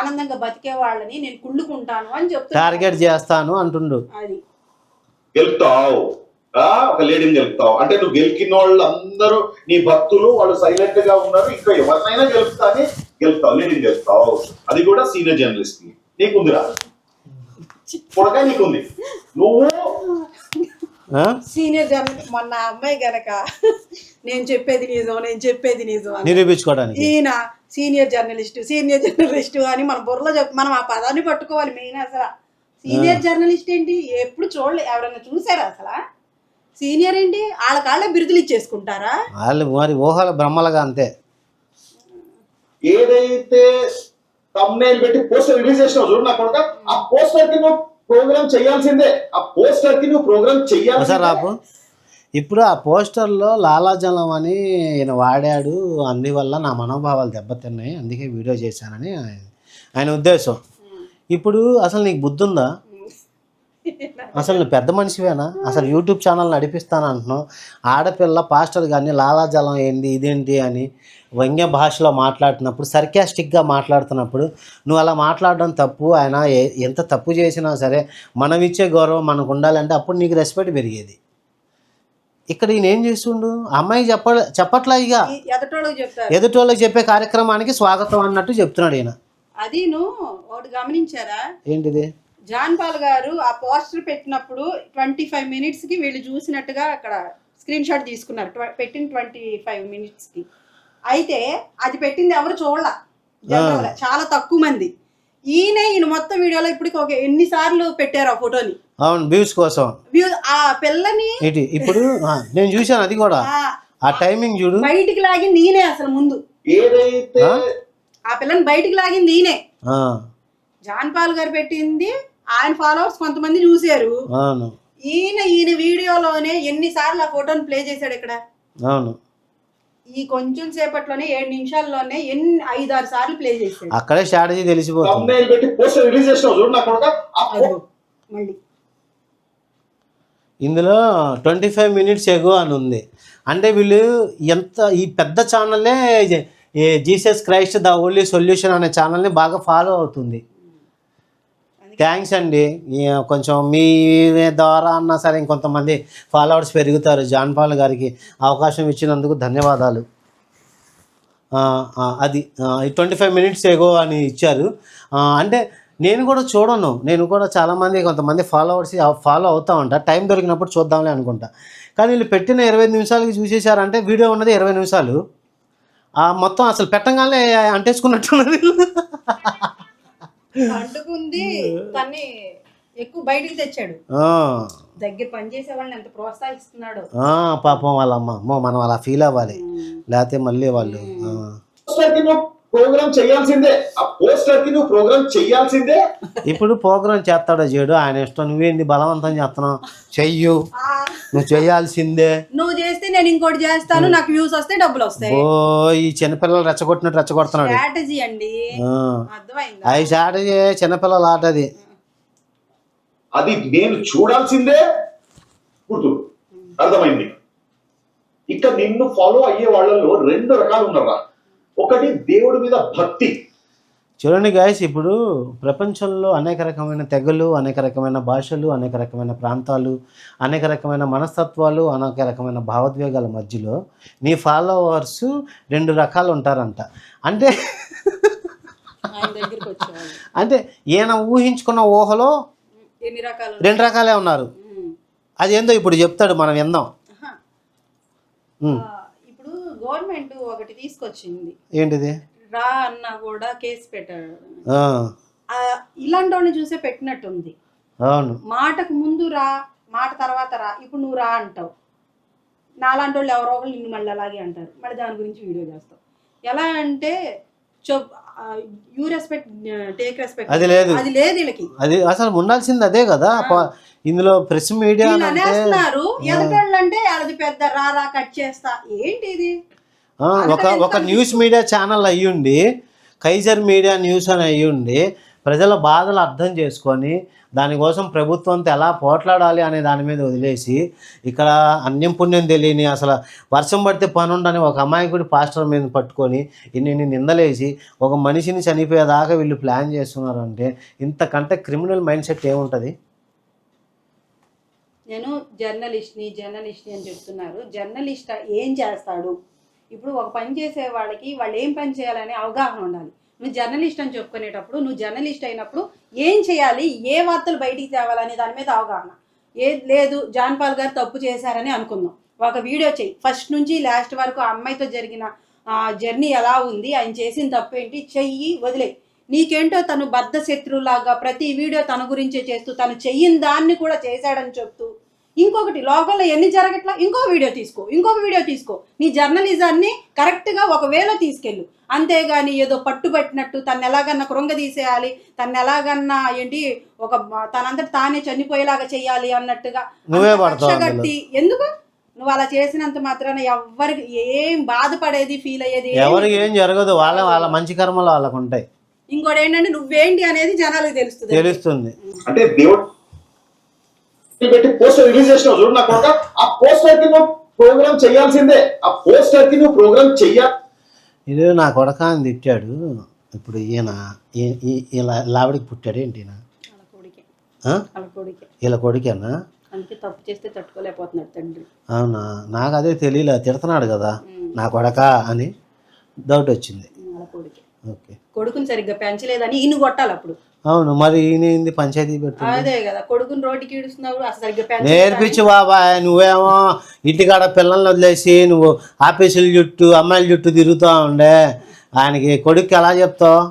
ఆనందంగా బతికే వాళ్ళని నేను కుళ్ళుకుంటాను అని చెప్తాను, టార్గెట్ చేస్తాను అంటుండు. అది గెలుపుతావు, ఒక లేడీని గెలుపుతావు అంటే నువ్వు గెలికిన వాళ్ళు అందరూ నీ భక్తులు, వాళ్ళు సైలెంట్ గా ఉన్నారు, ఇంకా ఎవరినైనా గెలుపుతావు, లేడీని గెలుపుతావు. అది కూడా సీనియర్ జర్నలిస్ట్ కి నీకుందిరా, పొడగా నీకుంది. నువ్వు సీనియర్ జర్నలిస్ట్. మొన్న అమ్మాయి గనక నేను చెప్పేది నిజం నిరూపించుకోవడానికి ఈయన సీనియర్ జర్నలిస్ట్ అని మన బుర్రలో మనం ఆ పదాన్ని పట్టుకోవాలి మెయిన్. అసలు సీనియర్ జర్నలిస్ట్ ఏంటి? ఎప్పుడు చూడలే, ఎవరైనా చూసారా అసలు? సీనియర్ ఏంటి? వాళ్ళ కాళ్ళ బిరుదులు ఇచ్చేసుకుంటారా వాళ్ళు? మరి ఊహల బ్రహ్మలుగా అంతే. ఏదైతే thumbnail పెట్టి పోస్టర్ రిలీజ్ చేసినావు చూడు నా కొడుక, ఆ పోస్టర్ కి నువ్వు ప్రోగ్రామ్ చేయాల్సిందే, రాపు. ఇప్పుడు ఆ పోస్టర్లో లాలాజలం అని ఈయన వాడాడు, అందువల్ల నా మనోభావాలు దెబ్బతిన్నాయి, అందుకే వీడియో చేశానని ఆయన ఉద్దేశం. ఇప్పుడు అసలు నీకు బుద్ధి ఉందా? అసలు నువ్వు పెద్ద మనిషివేనా? అసలు యూట్యూబ్ ఛానల్ నడిపిస్తాను అంటున్నావు. ఆడపిల్ల పాస్టర్ కానీ లాలాజలం ఏంది ఇదేంటి అని వ్యంగ్య భాషలో మాట్లాడుతున్నప్పుడు, సర్కాస్టిక్గా మాట్లాడుతున్నప్పుడు నువ్వు అలా మాట్లాడడం తప్పు. ఆయన ఎంత తప్పు చేసినా సరే మనం ఇచ్చే గౌరవం మనకు ఉండాలంటే అప్పుడు నీకు రెస్పెక్ట్ పెరిగేది. ఇక్కడ ఈయన ఏం చేస్తుండు? అమ్మాయికి చెప్పట్లా, ఇక ఎదుటోళ్ళకి చెప్పే కార్యక్రమానికి స్వాగతం అన్నట్టు చెప్తున్నాడు ఈయన. అది ఒకటి గమనించారా? ఏంటిది? జాన్ పాల్ గారు ఆ పోస్టర్ పెట్టినప్పుడు 25 minutes కి వీళ్ళు చూసినట్టుగా అక్కడ స్క్రీన్ షాట్ తీసుకున్నారు పెట్టిన 25 minutes కి. అయితే అది పెట్టింది ఎవరు చూడాల, చాలా తక్కువ మంది. ఈయన మొత్తం వీడియోలో ఇప్పటికి ఎన్నిసార్లు పెట్టారు ఆ ఫోటోని. అవును, వ్యూస్ కోసం. ఆ పిల్లని ఇప్పుడు నేను చూశాను, అది కూడా ఆ టైమింగ్ చూడు, బయటికి లాగింది ఈయనే. అసలు ముందు ఏదైతే ఆ పిల్లని బయటికి లాగింది ఈయనే. జాన్ పాల్ గారు పెట్టింది, ఆయన ఫాలోవర్స్ కొంతమంది చూశారు. ఈయన వీడియోలోనే ఎన్నిసార్లు ఆ ఫోటోని ప్లే చేశాడు ఇక్కడ. అవును, ఈ కొంచెం సేపట్లోనే 7 నిమిషాల్లోనే 5-6 సార్లు ప్లే చేశాడు. అక్కడే స్ట్రాటజీ తెలిసిపోతుంది. thumbnail పెట్టి పోస్టర్ రిలీజ్ చేసినావు చూడు నా కొడుకా. మళ్ళీ ఇందులో 25 minutes ఎగో అని ఉంది. అంటే వీళ్ళు ఎంత ఈ పెద్ద ఛానల్లే Jesus Christ the only solution అనే ఛానల్ని బాగా ఫాలో అవుతుంది. థ్యాంక్స్ అండి. కొంచెం మీ ద్వారా అన్నా సరే ఇంకొంతమంది ఫాలోవర్స్ పెరుగుతారు. జాన్ పాల్ గారికి అవకాశం ఇచ్చినందుకు ధన్యవాదాలు. అది 25 minutes ఎగో అని ఇచ్చారు. అంటే నేను కూడా చూడను, నేను కూడా చాలామంది కొంతమంది ఫాలోవర్స్ ఫాలో అవుతూ ఉంటా, టైం దొరికినప్పుడు చూద్దాంలే అనుకుంటా. కానీ వీళ్ళు పెట్టిన 25 నిమిషాలకి చూసేశారంటే వీడియో ఉన్నది 20 నిమిషాలు. మొత్తం అసలు పెట్టంగానే అంటేసుకున్నట్టున్నది. అంటుకుంది, తన్ని ఎక్కువ బయటికి తెచ్చాడు. దగ్గర పనిచేసే వాళ్ళని ఎంత ప్రోత్సహిస్తున్నాడు పాపం వాళ్ళమ్మ. మనం అలా ఫీల్ అవ్వాలి, లేకపోతే మళ్ళీ వాళ్ళు ప్రోగ్రామ్ చేయాల్సిందే, ఆ పోస్టర్ కి నువ్వు ప్రోగ్రామ్ చేయాల్సిందే. ఇప్పుడు ప్రోగ్రామ్ చేస్తాడో చేయడు ఆయన ఇష్టం. నువ్వేంది బలవంతం చేస్తున్నావు? చెయ్యు, నువ్వు చేయాల్సిందే. నువ్వు చేస్తే నేను ఇంకోటి చేస్తాను, నాకు వ్యూస్ వస్తే డబ్బులు వస్తాయి. ఈ చిన్నపిల్లలు రెచ్చగొట్టినట్టు రెచ్చగొడుతున్నాడు. స్ట్రాటజీ అండి, అర్థమైందా? అది స్ట్రాటజీ, చిన్నపిల్లల ఆట అది. అది నేను చూడాల్సిందే. గుర్తు అర్థమైంది. ఇక నిన్ను ఫాలో అయ్యే వాళ్ళలో 2 రకాలు ఉన్నారా. ఒకటి దేవుడి మీద భక్తి. చూడండి గాయస్, ఇప్పుడు ప్రపంచంలో అనేక రకమైన తెగలు, అనేక రకమైన భాషలు, అనేక రకమైన ప్రాంతాలు, అనేక రకమైన మనస్తత్వాలు, అనేక రకమైన భావోద్వేగాల మధ్యలో నీ ఫాలోవర్స్ 2 రకాలు ఉంటారంట. అంటే అంటే ఈయన ఊహించుకున్న ఊహలో 2 రకాలే ఉన్నారు. అదేందో ఇప్పుడు చెప్తాడు, మనం విందాం. ఇప్పుడు గవర్నమెంట్ ఒకటి తీసుకొచ్చింది. ఏంటిది? రా అన్న కూడా కేసు పెట్టాడు. ఇలాంటి వాళ్ళని చూసే పెట్టినట్టుంది. అవును, మాటకు ముందు రా, మాట తర్వాత రా. ఇప్పుడు నువ్వు రా అంటావు, నాలాంటి వాళ్ళు ఎవరో ఒకళ్ళు నిన్ను మళ్ళీ అలాగే అంటారు, మళ్ళీ దాని గురించి వీడియో చేస్తావు. ఎలా అంటే యూ రెస్పెక్ట్ టేక్ రెస్పెక్ట్, అది లేదు వీళ్ళకి. అది అసలు ఉండాల్సింది అదే కదా. ఇందులో ప్రెస్ మీడియా అనేస్తున్నారు. ఎదటోళ్ళంటే అది పెద్ద రా కట్ చేస్తా. ఏంటి ఇది? ఒక న్యూస్ మీడియా ఛానల్ అయ్యుండి, కైజర్ మీడియా న్యూస్ అని అయ్యుండి, ప్రజల బాధలు అర్థం చేసుకొని దానికోసం ప్రభుత్వంతో ఎలా పోట్లాడాలి అనే దాని మీద వదిలేసి, ఇక్కడ అన్యం పుణ్యం తెలియని, అసలు వర్షం పడితే పనుండని ఒక అమాయకుడి పాస్టర్ మీద పట్టుకొని ఇన్ని నిందలేసి ఒక మనిషిని చనిపోయేదాకా వీళ్ళు ప్లాన్ చేస్తున్నారంటే ఇంతకంటే క్రిమినల్ మైండ్ సెట్ ఏముంటుంది? నేను జర్నలిస్ట్ని అని చెప్తున్నారు. జర్నలిస్ట్ ఏం చేస్తాడు? ఇప్పుడు ఒక పని చేసే వాళ్ళకి వాళ్ళు ఏం పని చేయాలనే అవగాహన ఉండాలి. నువ్వు జర్నలిస్ట్ అని చెప్పుకునేటప్పుడు, నువ్వు జర్నలిస్ట్ అయినప్పుడు ఏం చేయాలి, ఏ వార్తలు బయటికి తేవాలనే దాని మీద అవగాహన లేదు. జాన్ పాల్ గారు తప్పు చేశారని అనుకుందాం, ఒక వీడియో చెయ్యి, ఫస్ట్ నుంచి లాస్ట్ వరకు ఆ అమ్మాయితో జరిగిన జర్నీ ఎలా ఉంది, ఆయన చేసిన తప్పు ఏంటి, చెయ్యి, వదిలే. నీకేంటో తను బద్ధ శత్రువులాగా ప్రతి వీడియో తన గురించే చేస్తూ, తను చెయ్యని దాన్ని కూడా చేశాడని చెప్తూ, ఇంకొకటి లోకల్లో ఎన్ని జరగట్లా ఇంకొక వీడియో తీసుకో. నీ జర్నలిజాన్ని కరెక్ట్గా ఒక వేలో తీసుకెళ్ళు. అంతేగాని ఏదో పట్టుబట్టినట్టు తను ఎలాగన్నా కృంగదీసేయాలి, తను ఎలాగన్నా తనంతట తానే చనిపోయేలాగా చెయ్యాలి అన్నట్టుగా కక్షగట్టి. ఎందుకు నువ్వు అలా చేసినంత మాత్రాన ఎవరికి ఏం బాధపడేది, ఫీల్ అయ్యేది ఎవరికి ఏం జరగదు. వాళ్ళ మంచి కర్మలు వాళ్ళకు ఉంటాయి. ఇంకోటి ఏంటంటే నువ్వేంటి అనేది జనాలకు తెలుస్తుంది. అంటే దేవుడు పెట్టి పోస్టర్ రిలీజ్ చేసినావు చూడు నా కొడుకా. ఆ పోస్టర్ కి నువ్వు ప్రోగ్రామ్ చేయాల్సిందే, ఆ పోస్టర్ కి నువ్వు ప్రోగ్రామ్ చెయ్యాలి. ఇది నా కొడక అని తిట్టాడు. ఇప్పుడు ఈయన లావిడికి పుట్టాడు ఏంటి? వీళ్ళ కొడుకేనా? తప్పు చేస్తే తట్టుకోలేకపోతున్నాడు తండ్రి. అవునా? నాకు అదే తెలియలే, తిడుతున్నాడు కదా నా కొడక అని డౌట్ వచ్చింది. కొడుకుని సరిగ్గా పెంచలేదని ఈయన కొట్టాలి. అప్పుడు అవును, మరి ఈయన ఏంది పంచాయతీ పెట్టు అదే కదా, కొడుకుని రోడ్డుకి ఈడుస్తున్నావు, అసలు సరిగ్గా పెంచలేదు. నేర్పించు బాబాయ్. నువ్వేమో ఇంటికాడ పిల్లల్ని వదిలేసి నువ్వు ఆఫీసుల చుట్టూ అమ్మాయిల చుట్టూ తిరుగుతూ ఉండే, ఆయనకి కొడుక్కి ఎలా చెప్తావు?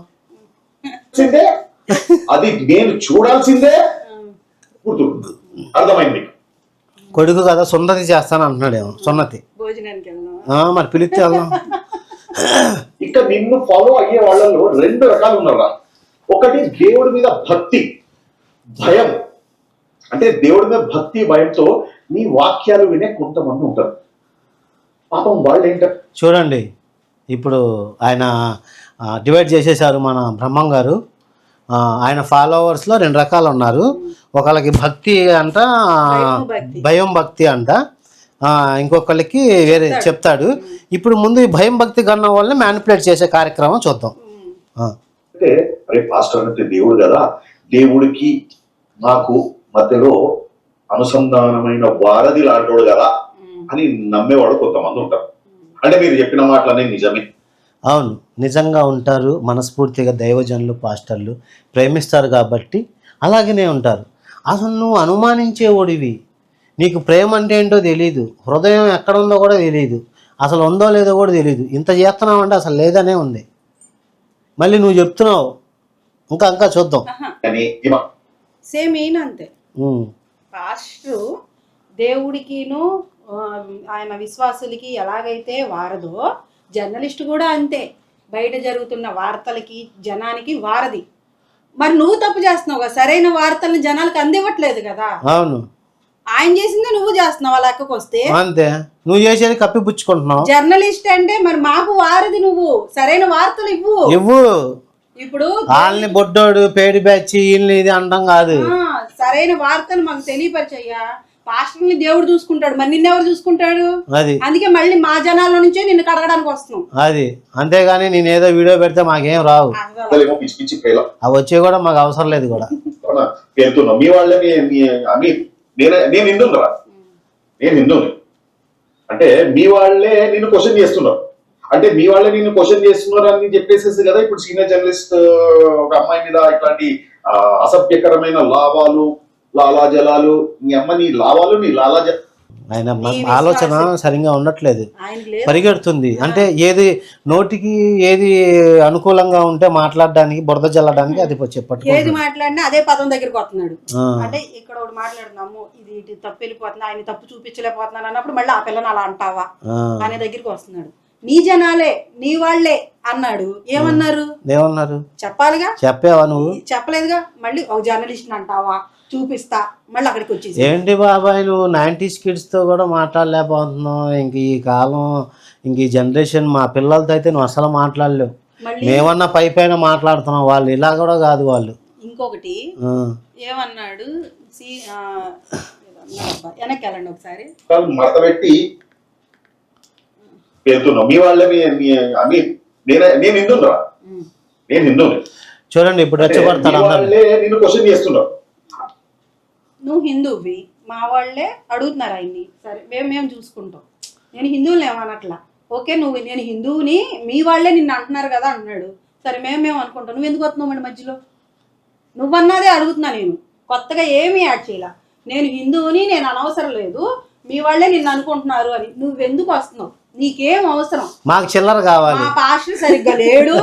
అది నేను చూడాల్సిందే. గుర్తు అర్థమైంది. కొడుకు కదా సున్నతి చేస్తాను అంటున్నాడేమో. సున్నతి భోజనానికి వెళ్దాం, మరి పిలిస్తే వెళ్దాం. ఇక నిన్ను ఫాలో అయ్యే వాళ్ళలో 2 రకాలు ఉన్నారా. ఒకటి దేవుడి మీద భక్తి భయం, అంటే దేవుడి మీద భక్తి భయంతో నీ వాక్యాలు వినే కొంతమంది ఉంటారు. పాపం వాళ్ళు ఏంటారు చూడండి, ఇప్పుడు ఆయన డివైడ్ చేసేసారు మన బ్రహ్మం గారు. ఆయన ఫాలోవర్స్లో 2 రకాలు ఉన్నారు. ఒకళ్ళకి భక్తి అంట, భయం భక్తి అంట, ఇంకొకళ్ళకి వేరే చెప్తాడు. ఇప్పుడు ముందు ఈ భయం భక్తి కన్నా వాళ్ళని మ్యానిపులేట్ చేసే కార్యక్రమం చూద్దాం. అంటే అరే పాస్టర్ అంటే దేవుడు కదా, దేవుడికి నాకు మధ్యలో అనుసంధానమైన వారధి లాంటోడు కదా అని నమ్మేవాడు కొంతమంది ఉంటారు. అంటే మీరు చెప్పిన మాటలనే నిజమే. అవును, నిజంగా ఉంటారు. మనస్ఫూర్తిగా దైవజనులు పాస్టర్లు ప్రేమిస్తారు కాబట్టి అలాగనే ఉంటారు. అసలు నువ్వు అనుమానించేవాడివి, నీకు ప్రేమ అంటే ఏంటో తెలియదు, హృదయం ఎక్కడ ఉందో కూడా తెలియదు, అసలు ఉందో లేదో కూడా తెలియదు. ఇంత చేస్తున్నావు అంటే అసలు లేదనే ఉంది. మళ్ళీ నువ్వు చెప్తున్నావు, ఇంకా ఇంకా చూద్దాం. సేమ్ ఈయన అంతే. పాస్టర్ దేవుడికిను ఆయన విశ్వాసులకి ఎలాగైతే వారదో, జర్నలిస్ట్ కూడా అంతే. బయట జరుగుతున్న వార్తలకి జనానికి వారధి. మరి నువ్వు తప్పు చేస్తున్నావు కదా, సరైన వార్తలను జనాలకు అందివ్వట్లేదు కదా. అవును, ఆయన చేసిందే నువ్వు చేస్తున్నావు. ఆ లెక్కకు వస్తే అంతే, నువ్వు చేసేది కప్పిపుచ్చుకుంటున్నావు. జర్నలిస్ట్ అంటే మరి మాకు వారధి, నువ్వు సరైన వార్తలు ఇవ్వు. ఇప్పుడు వాళ్ళని బొడ్డోడు పేడి బ్యాచ్ వీళ్ళని ఇది అనడం కాదు, సరైన వార్తలు మాకు తెలియపరిచయ్యా. పాస్టర్ని దేవుడు చూసుకుంటాడు, మరి నిన్నెవరు చూసుకుంటాడు? అది అందుకే మళ్ళీ మా జనాల నుంచే నిన్ను కడగడానికి వస్తున్నాం. అది అంతేగాని నేను ఏదో వీడియో పెడితే మాకేం రావు, పిచ్చి పిచ్చి పేల అవి వచ్చే కూడా మాకు అవసరం లేదు కూడా. పేరుతున్నావు మీ వాళ్ళని. నేను హిందువురా, నేను హిందువుని అంటే మీ వాళ్ళే నిన్ను క్వశ్చన్ చేస్తున్నారు. అంటే మీ వాళ్ళే నిన్ను క్వశ్చన్ చేస్తున్నారు అని చెప్పేసేసి కదా ఇప్పుడు సీనియర్ జర్నలిస్ట్ ఒక అమ్మాయి మీద ఇట్లాంటి అసభ్యకరమైన లాభాలు లాలాజలాలు, నీ అమ్మ నీ లాభాలు నీ లాలాజ. ఆయన ఆలోచన సరిగా ఉండట్లేదు, పరిగెడుతుంది. అంటే ఏది నోటికి ఏది అనుకూలంగా ఉంటే మాట్లాడడానికి, బురద జల్లడానికి అది చెప్పట్టు. ఏది మాట్లాడినా అదే పదం దగ్గరికి వస్తున్నాడు. అంటే ఇక్కడ ఒకటి మాట్లాడుతున్నాము, ఇది ఇటు తప్పు వెళ్ళిపోతున్నా, ఆయన తప్పు చూపించలేకపోతున్నాను అన్నప్పుడు మళ్ళీ ఆ పిల్లని అలా అంటావా అనే దగ్గరికి వస్తున్నాడు. నీ జనాలే నీ వాళ్లే అన్నాడు. ఏమన్నారు? చెప్పాలిగా. చెప్పావా నువ్వు? చెప్పలేదుగా. మళ్ళీ ఒక జర్నలిస్ట్ అంటావా, చూపిస్తా, మళ్ళీ అక్కడికి వచ్చేసి ఏంటి బాబాయ్ నువ్వు 90s కిడ్స్తో కూడా మాట్లాడలేకపోతున్నావు. ఇంక ఈ కాలం, ఇంక ఈ జనరేషన్ మా పిల్లలతో అయితే నువ్వు అసలు మాట్లాడలేవు. మేమన్నా పైన మాట్లాడుతున్నావు, వాళ్ళు ఇలా కూడా కాదు. వాళ్ళు ఇంకొకటి ఏమన్నాడు, వెనక్కి వెళ్ళండి ఒకసారి. మడత పెట్టి వెళ్తున్నావు మీ వాళ్ళే. నేను హిందువురా, నేను హిందువుని. చూడండి ఇప్పుడు రెచ్చగొడతాను, నిన్ను క్వశ్చన్ చేస్తున్నావు. నువ్వు హిందువువి, మా వాళ్ళే అడుగుతున్నారు ఆయన్ని. సరే మేము చూసుకుంటాం. నేను హిందువులు ఏమనట్లా. ఓకే, నేను హిందువుని, మీ వాళ్ళే నిన్ను అంటున్నారు కదా అంటున్నాడు. సరే మేము అనుకుంటాం. నువ్వు ఎందుకు వస్తున్నావు మరి మధ్యలో? నువ్వన్నదే అడుగుతున్నా నేను, కొత్తగా ఏమీ యాడ్ చేయాల. నేను హిందువుని, నేను అనవసరం లేదు, మీ వాళ్ళే నిన్ను అనుకుంటున్నారు అని నువ్వెందుకు వస్తున్నావు? నీకేం అవసరం? మాకు చిల్లర కావాలి. మా పాస్టర్ సరిగ్గా లేడు,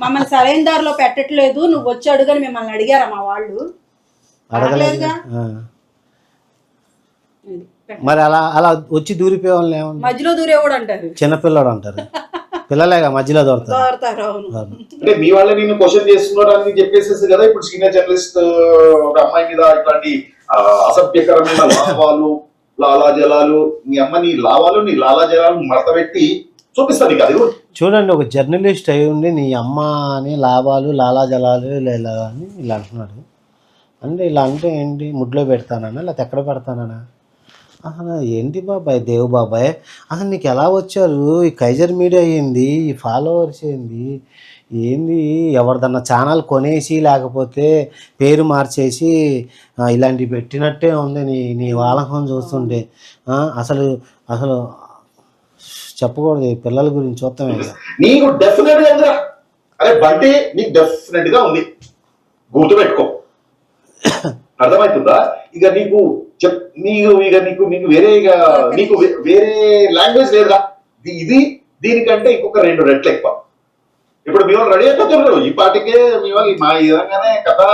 మమ్మల్ని సరైన దారిలో పెట్టట్లేదు, నువ్వు వచ్చి అడుగని మిమ్మల్ని అడిగారా మా వాళ్ళు? అడగలేదుగా. మరి అలా వచ్చి దూరిపోయే వాళ్ళు ఏమన్నా మధ్యలో దూరేవాడు అంటారు, చిన్నపిల్లడు అంటారు. పిల్లలేగా మధ్యలో దొరుకుతారు. అంటే మీ వాళ్ళే నిన్ను క్వశ్చన్ చేస్తున్నారు అని చెప్పేసి కదా ఇప్పుడు సీనియర్ జర్నలిస్ట్ ఒక అమ్మాయి మీద ఇట్లాంటి అసభ్యకరమైన లాభాలు లాలాజలాలు, నీ అమ్మ నీ లాభాలు నీ లాలాజలాలు మడత పెట్టి చూపిస్తాను నీకు. అది చూడండి, ఒక జర్నలిస్ట్ అయి ఉండి నీ అమ్మ అని లాభాలు లాలాజలాలు ఇలా అని ఇలా అంటున్నాడు. అంటే ఇలా అంటే ఏంటి, ముడ్లో పెడతానా లేకపోతే ఎక్కడ పెడతానా? అసలు ఏంటి బాబాయ్, దేవు బాబాయ్, అసలు నీకు ఎలా వచ్చారు? ఈ కైజర్ మీడియా ఏంది, ఈ ఫాలోవర్స్ ఏంది, ఎవరిదన్నా ఛానల్ కొనేసి లేకపోతే పేరు మార్చేసి ఇలాంటివి పెట్టినట్టే ఉంది నీ వాలకం చూస్తుంటే. అసలు చెప్పకూడదు పిల్లల గురించి చూస్తామే. నీకు డెఫినెట్ గా అరే బంటి నీకు డెఫినెట్ గా ఉంది. గుర్తుపెట్టుకో. అర్థమవుతుందా? ఇక నీకు నీకు వేరే నీకు వేరే లాంగ్వేజ్ లేదురా. ఇది దీనికంటే ఇంకొక 2 రెట్లు ఎక్కువ. ఇప్పుడు మీ వాళ్ళు రెడీ అయిపోతున్నారు ఈ పాటికే. మీ వాళ్ళు మా విధంగానే కదా.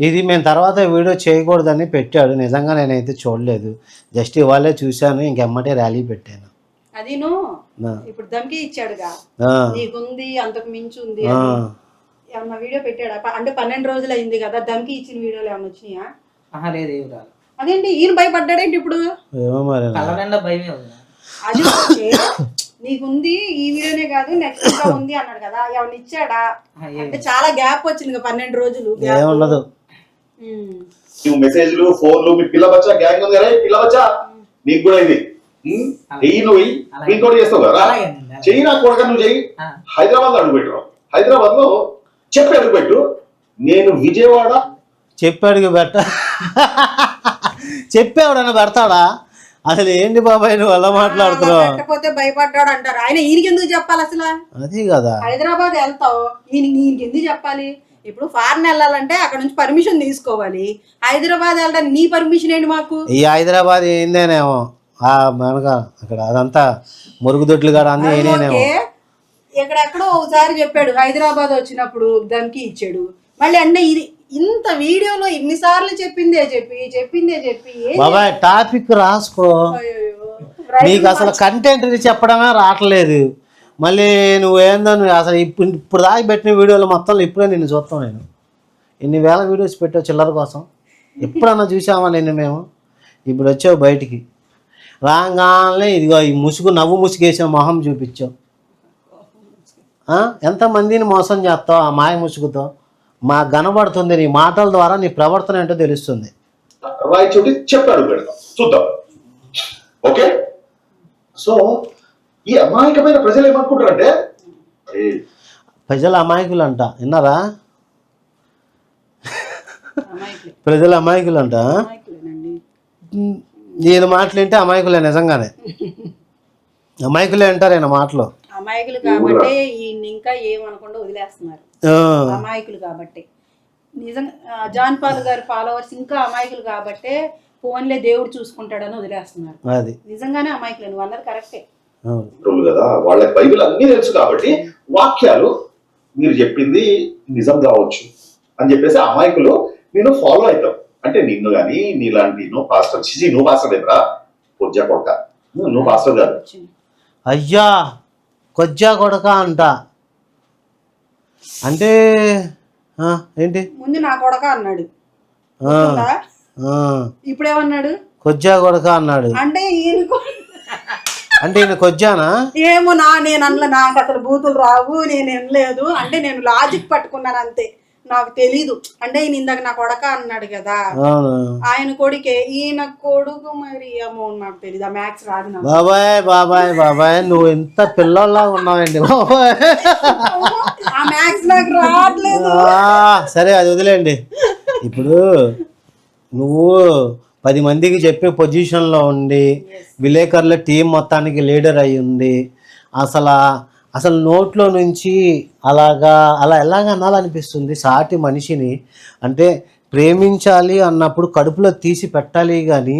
ఇది మేము తర్వాత వీడియో చేయకూడదని పెట్టాడు. నిజంగా నేనైతే చూడలేదు, జస్ట్ ఇవాళే చూశాను, ఇంకెమ్మటే ర్యాలీ పెట్టాను. అది ఇప్పుడు ధమ్కి ఇచ్చాడుగా, నీకుంది అంతకు మించి ఉంది ఏమన్నా వీడియో పెట్టాడా? అంటే 12 రోజులు అయింది కదా, ధమ్కి ఇచ్చిన వీడియోలు ఏమన్నా వచ్చినాయా? అదేంటి ఈయన భయపడ్డాడేంటి ఇప్పుడు? ఏమో మరి అది నీకుంది ఈ వీడియోనే కాదు నెక్స్ట్ ఇంకా ఉంది అన్నాడు కదా, ఏమన్నా ఇచ్చాడా? అంటే చాలా గ్యాప్ వచ్చింది 12 రోజులు. ఏముండదు. నువ్వు మెసేజ్లు ఫోన్లు మీ పిల్ల బచ్చా గ్యాంగ్ ఉంది కదా, పిల్ల బచ్చా నీకు కూడా ఇది నువ్వు ఇంకోటి చేస్తావు కదా, చెయ్యి. నా కొడుక నువ్వు చెయ్యి. హైదరాబాద్ లో అడుగుపెట్టు. హైదరాబాద్ లో చెప్పి అడుగుపెట్టు. నేను విజయవాడ చెప్పాడుగా చెప్పేవాడన్నా పెడతాడా? అసలు ఏంటి బాబాయ్ నువ్వు అలా మాట్లాడుతున్నావు? పెట్టకపోతే భయపడ్డాడు అంటారు. ఆయన ఈయనకి ఎందుకు చెప్పాలి అసలు? అది కదా, హైదరాబాద్ వెళ్తావు ఈయనకి ఎందుకు చెప్పాలి? ఇప్పుడు ఫారెన్ వెళ్ళాలంటే అక్కడ నుంచి పర్మిషన్ తీసుకోవాలి. హైదరాబాద్ వెళ్ళడానికి నీ పర్మిషన్ ఏంటి మాకు? ఈ హైదరాబాద్ ఏందేనేమో మనక అక్కడ అదంతా మురుగుదొడ్లు కాడ అన్నీ ఏనేమో. ఎక్కడెక్కడో ఒకసారి చెప్పాడు, హైదరాబాద్ వచ్చినప్పుడు ధమ్కి ఇచ్చాడు. మళ్ళీ అంటే ఇది ఇంత వీడియోలో ఇన్నిసార్లు చెప్పిందే చెప్పి బాబాయ్ టాపిక్ రాసుకో. నీకు అసలు కంటెంట్ చెప్పడమే రావట్లేదు. మళ్ళీ నువ్వేందో అసలు ఇప్పుడు దాకా పెట్టిన వీడియోలు మొత్తం ఇప్పుడే నిన్ను చూస్తాం. నేను ఎన్ని వేల వీడియోస్ పెట్టావు చిల్లర కోసం. ఎప్పుడన్నా చూసామా నిన్ను మేము? ఇప్పుడు వచ్చావు బయటికి రాగానే ఇదిగో ఈ నవ్వు ముసుగేసిన మొహం చూపించావు. ఎంతమందిని మోసం చేస్తావు ఆ మాయ ముసుగుతో? మాకు కనబడుతుంది, నీ మాటల ద్వారా నీ ప్రవర్తన ఏంటో తెలుస్తుంది. రాయచోటి చెప్పాడు పెడతాం చూద్దాం. ఓకే, సో ఈ అమాయకమైన ప్రజలు ఏమనుకుంటారంటే ప్రజలు అమాయకులు అంట. విన్నారా? ప్రజలు అమాయకులు అంట. నేను మాటలేంటే అమాయకులే, నిజంగానే అమాయకులే అంటారు ఆయన మాటలు. అమాయకులు కాబట్టి ఈయన ఇంకా ఏమనకుండా వదిలేస్తున్నారు. అమాయకులు కాబట్టి నిజంగా జాన్ పాల్ గారి ఫాలోవర్స్ ఇంకా అమాయకులు కాబట్టి ఫోన్లే దేవుడు చూసుకుంటాడని వదిలేస్తున్నారు. అది నిజంగానే అమాయకులు, నువ్వు అన్నది కరెక్టే కదా. వాళ్ళకి బైబిల్ అన్ని తెలుసు కాబట్టి వాక్యాలు మీరు చెప్పింది నిజం కావచ్చు అని చెప్పేసి అమాయకులు నేను ఫాలో అవుతాం. అంటే నిన్ను కానీ నీలాంటి నువ్వు పాస్టర్ నువ్వు పాస్టర్ లేదురా కొజ్జా కొడక, నువ్వు పాస్టర్ కాదు. అయ్యా కొజ్జా కొడక అంట అంటే ఏంటి? ముందు నా కొడక అన్నాడు, ఇప్పుడేమన్నాడు? కొజ్జా కొడక అన్నాడు. అంటే ఈయన కొజ్జానా ఏమో నేను అందులో నాకు అసలు బూతులు రావు, నేను వినలేదు. అంటే నేను లాజిక్ పట్టుకున్నాను అంతే, నాకు తెలీదు. అంటే ఈయన ఇందాక నా కొడక అన్నాడు కదా, ఆయన కొడుకే ఈయన కొడుకు. మరి ఏమో నాకు తెలీదు, ఆ మ్యాథ్స్ రాదు నాకు. బాబాయ్ నువ్వు ఎంత పిల్లల్లా ఉన్నావండి బాబాయ్. ఆ మ్యాథ్స్ నాకు రావట్లేదు. సరే అది వదిలేండి. ఇప్పుడు నువ్వు 10 మందికి చెప్పే పొజిషన్లో ఉండి విలేకరుల టీం మొత్తానికి లీడర్ అయి ఉంది. అసలు నోట్లో నుంచి అలా ఎలాగ అనాలనిపిస్తుంది సాటి మనిషిని? అంటే ప్రేమించాలి అన్నప్పుడు కడుపులో తీసి పెట్టాలి, కానీ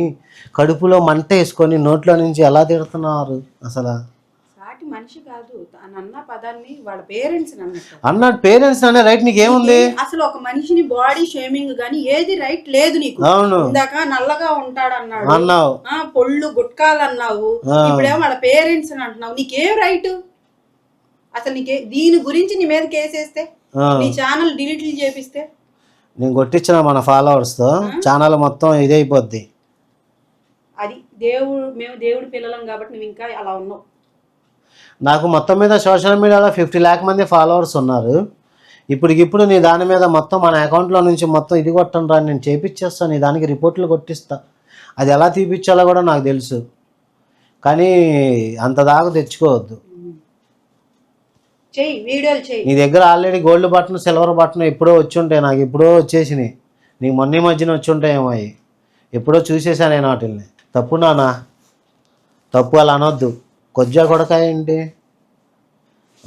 కడుపులో మంట వేసుకొని నోట్లో నుంచి ఎలా తిడుతున్నారు? అసలు సాటి మనిషి కాదు అన్న పదాన్ని వాళ్ళ పేరెంట్స్ అన్నాడు. పేరెంట్స్ అనే రైట్ నీకేముంది? అసలు ఒక మనిషిని బాడీ షేమింగ్ గానీ ఏది రైట్ లేదు నీకు. అవును, ఇందాక నల్లగా ఉంటాడు అన్నావు, పొళ్ళు గుట్కాలు అన్నావు, ఇప్పుడేమో వాళ్ళ పేరెంట్స్ అని అంటున్నావు. నీకేం రైట్ అసలు? నీకే దీని గురించి నీ మీద కేసేస్తే, నీ ఛానల్ డిలీట్ చేపిస్తే? నేను కొట్టించిన మన ఫాలోవర్స్తో ఛానల్ మొత్తం ఇదైపోద్ది. అది మేము దేవుడి పిల్లలం కాబట్టి నువ్వు ఇంకా అలా ఉన్నావు. నాకు మొత్తం మీద సోషల్ మీడియాలో 50 lakh మంది ఫాలోవర్స్ ఉన్నారు. ఇప్పటికిప్పుడు నీ దాని మీద మొత్తం మన అకౌంట్లో నుంచి మొత్తం ఇది కొట్టండి రా, నేను చేపించేస్తాను, నీ దానికి రిపోర్ట్లు కొట్టిస్తా. అది ఎలా తీపిచ్చాలో కూడా నాకు తెలుసు, కానీ అంత దాకా తెచ్చుకోవద్దు. నీ దగ్గర already gold button silver button ఎప్పుడో వచ్చి ఉంటాయి, నాకు ఎప్పుడో వచ్చేసినాయి. నీకు మొన్న మధ్యన వచ్చి ఉంటాయేమో, అవి ఎప్పుడో చూసేసా నేను వాటిల్ని. తప్పు నానా, తప్పు అలా అనొద్దు. కొజ్జా కొడక ఏంటి?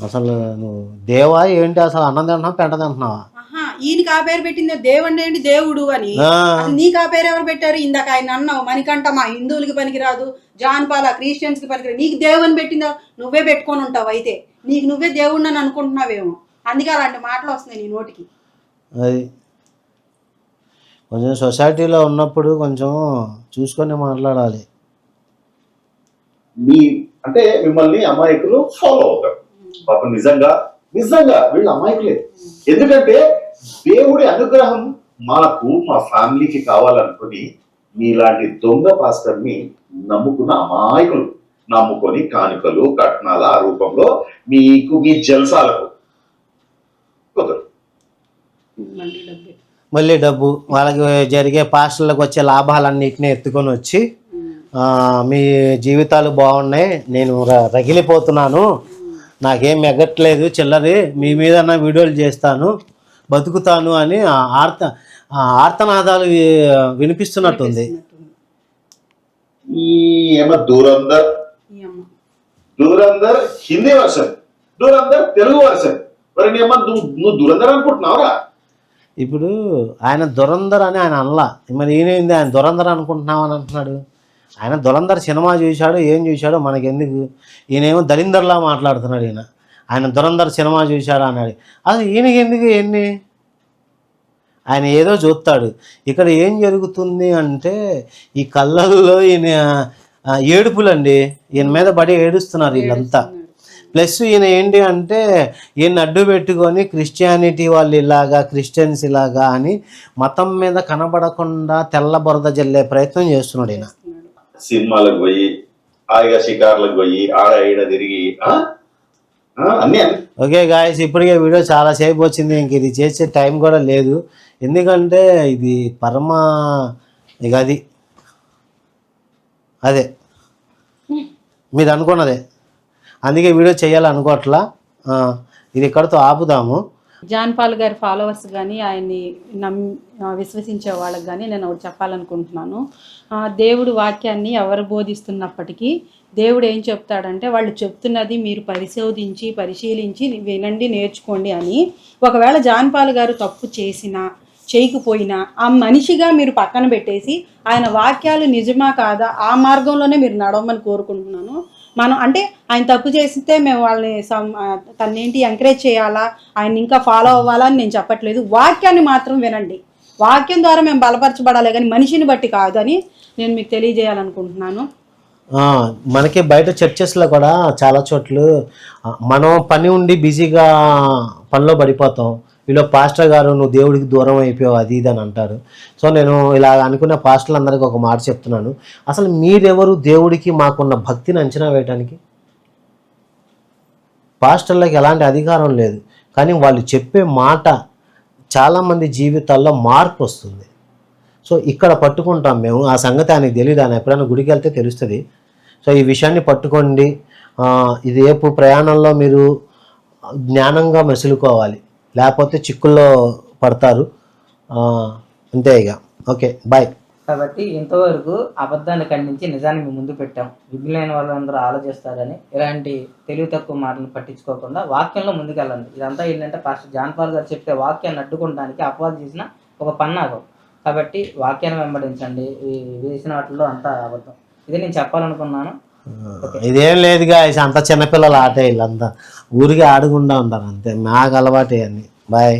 అసలు నువ్వు దేవా ఏంటి అసలు అన్నం తింటున్నావా పెంట తింటున్నావా? ఆహా, ఈయనకి ఆ పేరు పెట్టింది దేవుడు ఏంటి దేవుడు అని. ఆ, అసలు నీకు ఆ పేరు ఎవరు పెట్టారు? ఇందాక ఆయన అన్నావు మణికంఠ మా హిందువులకి పనికిరాదు, జాన్పాల క్రిస్టియన్స్ కి పనికిరాదు. నీకు దేవుని పెట్టిందా? నువ్వే పెట్టుకొని ఉంటావు. అయితే నీకు నువ్వే దేవుడిని అని అనుకుంటున్నావేమో, అందుకే అలాంటి మాటలు వస్తున్నాయి నీ నోటికి. అది కొంచెం సొసైటీలో ఉన్నప్పుడు కొంచెం చూసుకొని మాట్లాడాలి. మీ అంటే మిమ్మల్ని అమాయకులు ఫాలో అవుతారు. పాపం నిజంగా నిజంగా వీళ్ళు అమాయకులే. ఎందుకంటే దేవుడి అనుగ్రహం మాకు మా ఫ్యామిలీకి కావాలనుకుని మీలాంటి దొంగ పాస్టర్ని నమ్ముకున్న అమాయకులు నమ్ముకొని కానుకలు కట్నాల ఆ రూపంలో మీకు మీ జల్సాలకు కుదరదు. మళ్ళీ డబ్బే. మళ్ళీ డబ్బు వాళ్ళకి జరిగే పాస్టర్లకు వచ్చే లాభాలన్నిటిని ఎత్తుకొని వచ్చి మీ జీవితాలు బాగున్నాయి, నేను రగిలిపోతున్నాను, నాకేం ఎగట్లేదు చిల్లరి, మీ మీద వీడియోలు చేస్తాను, బతుకుతాను అని ఆర్తనాదాలు వినిపిస్తున్నట్టుంది. ఈ ఏమో దూరందర్ ఈ అమ్మ దూరందర్ హిందీ వర్షన్, దూరందర్ తెలుగు వర్షన్. మరి నీ అమ్మ నువ్వు దూరందర్ అనుకుంటున్నావురా? ఇప్పుడు ఆయన దురంధర్ అని ఆయన అనలా, మరి ఈయనేంది ఆయన దురంధర్ అనుకుంటున్నామని అంటున్నాడు. ఆయన దురంధర్ సినిమా చూశాడు, ఏం చూశాడో మనకెందుకు, ఈయనేమో దళిందర్లా మాట్లాడుతున్నాడు. ఆయన దురంధర్ సినిమా చూశాడు అన్నాడు. అసలు ఈయనకి ఎందుకు ఎన్ని, ఆయన ఏదో చూస్తాడు. ఇక్కడ ఏం జరుగుతుంది అంటే ఈ కళ్ళల్లో ఈయన ఏడుపులండి, ఈయన మీద పడి ఏడుస్తున్నారు వీళ్ళంతా. ప్లస్ ఈయన ఏంటి అంటే ఈయన అడ్డు పెట్టుకొని క్రిస్టియానిటీ వాళ్ళు ఇలాగా క్రిస్టియన్స్ ఇలాగా అని మతం మీద కనబడకుండా తెల్ల బురద జల్లే ప్రయత్నం చేస్తున్నాడు ఈయన. సినిమాలకు పోయి హాయిగా షికార్లకు పోయి ఆడ ఈడ తిరిగి అన్నీ. ఓకే గాయస్, ఇప్పటికే వీడియో చాలా సేపు వచ్చింది, ఇంక ఇది చేసే టైం కూడా లేదు. ఎందుకంటే ఇది పరమ ఇక అదే మీరు అనుకున్నదే, అందుకే వీడియో చేయాలనుకోవట్లా. ఇది ఇక్కడితో ఆపుదాము. జాన్ పాల్ గారి ఫాలోవర్స్ కానీ ఆయన్ని విశ్వసించే వాళ్ళకి కానీ నేను ఒకటి చెప్పాలనుకుంటున్నాను. దేవుడు వాక్యాన్ని ఎవరు బోధిస్తున్నప్పటికీ దేవుడు ఏం చెప్తాడంటే వాళ్ళు చెప్తున్నది మీరు పరిశీలించి వినండి, నేర్చుకోండి అని. ఒకవేళ జాన్ పాల్ గారు తప్పు చేసినా చేయకపోయినా ఆ మనిషిగా మీరు పక్కన పెట్టేసి ఆయన వాక్యాలు నిజమా కాదా ఆ మార్గంలోనే మీరు నడవమని కోరుకుంటున్నాను. మనం అంటే ఆయన తప్పు చేస్తే మేము వాళ్ళని తన్నేంటి ఎంకరేజ్ చేయాలా, ఆయన ఇంకా ఫాలో అవ్వాలా అని నేను చెప్పట్లేదు. వాక్యాన్ని మాత్రం వినండి, వాక్యం ద్వారా మేము బలపరచబడాలి కానీ మనిషిని బట్టి కాదు అని నేను మీకు తెలియజేయాలనుకుంటున్నాను. మనకి బయట చర్చెస్లో కూడా చాలా చోట్ల మనం పని ఉండి బిజీగా పనిలో పడిపోతాం, వీళ్ళు పాస్టర్ గారు నువ్వు దేవుడికి దూరం అయిపోయావు అది ఇది అని అంటారు. సో నేను ఇలా అనుకున్న పాస్టర్లందరికీ ఒక మాట చెప్తున్నాను, అసలు మీరెవరు దేవుడికి మాకున్న భక్తిని అంచనా వేయడానికి? పాస్టర్లకు ఎలాంటి అధికారం లేదు, కానీ వాళ్ళు చెప్పే మాట చాలామంది జీవితాల్లో మార్పు వస్తుంది. సో ఇక్కడ పట్టుకుంటాం మేము, ఆ సంగతి ఆయనకి తెలియదు, ఆయన ఎప్పుడైనా గుడికి వెళ్తే తెలుస్తుంది. సో ఈ విషయాన్ని పట్టుకోండి. ఇది రేపు ప్రయాణంలో మీరు జ్ఞానంగా మెసులుకోవాలి, లేకపోతే చిక్కుల్లో పడతారు. అంతే ఇక. Okay, bye. కాబట్టి ఇంతవరకు అబద్ధాన్ని ఖండించి నిజాన్ని మేము ముందు పెట్టాం. విజ్ఞులైన వాళ్ళందరూ ఆలోచిస్తారని ఇలాంటి తెలివి తక్కువ మాటలను పట్టించుకోకుండా వాక్యంలో ముందుకెళ్ళండి. ఇదంతా ఏంటంటే పాస్టర్ జాన్ పాల్ గారు చెప్పే వాక్యాన్ని అడ్డుకోవడానికి అపవాదం చేసిన ఒక పన్నాగం. కాబట్టి వాక్యాన్ని వెంబడించండి, వేసిన వాటిలో అంతా అబద్ధం. ఇది నేను చెప్పాలనుకున్నాను. ఇదేం లేదుగా, అంత చిన్నపిల్లల ఆట, వీళ్ళంతా ఊరికే ఆడుకుంటా ఉంటారు అంతే, నాకు అలవాటే అన్ని. బాయ్.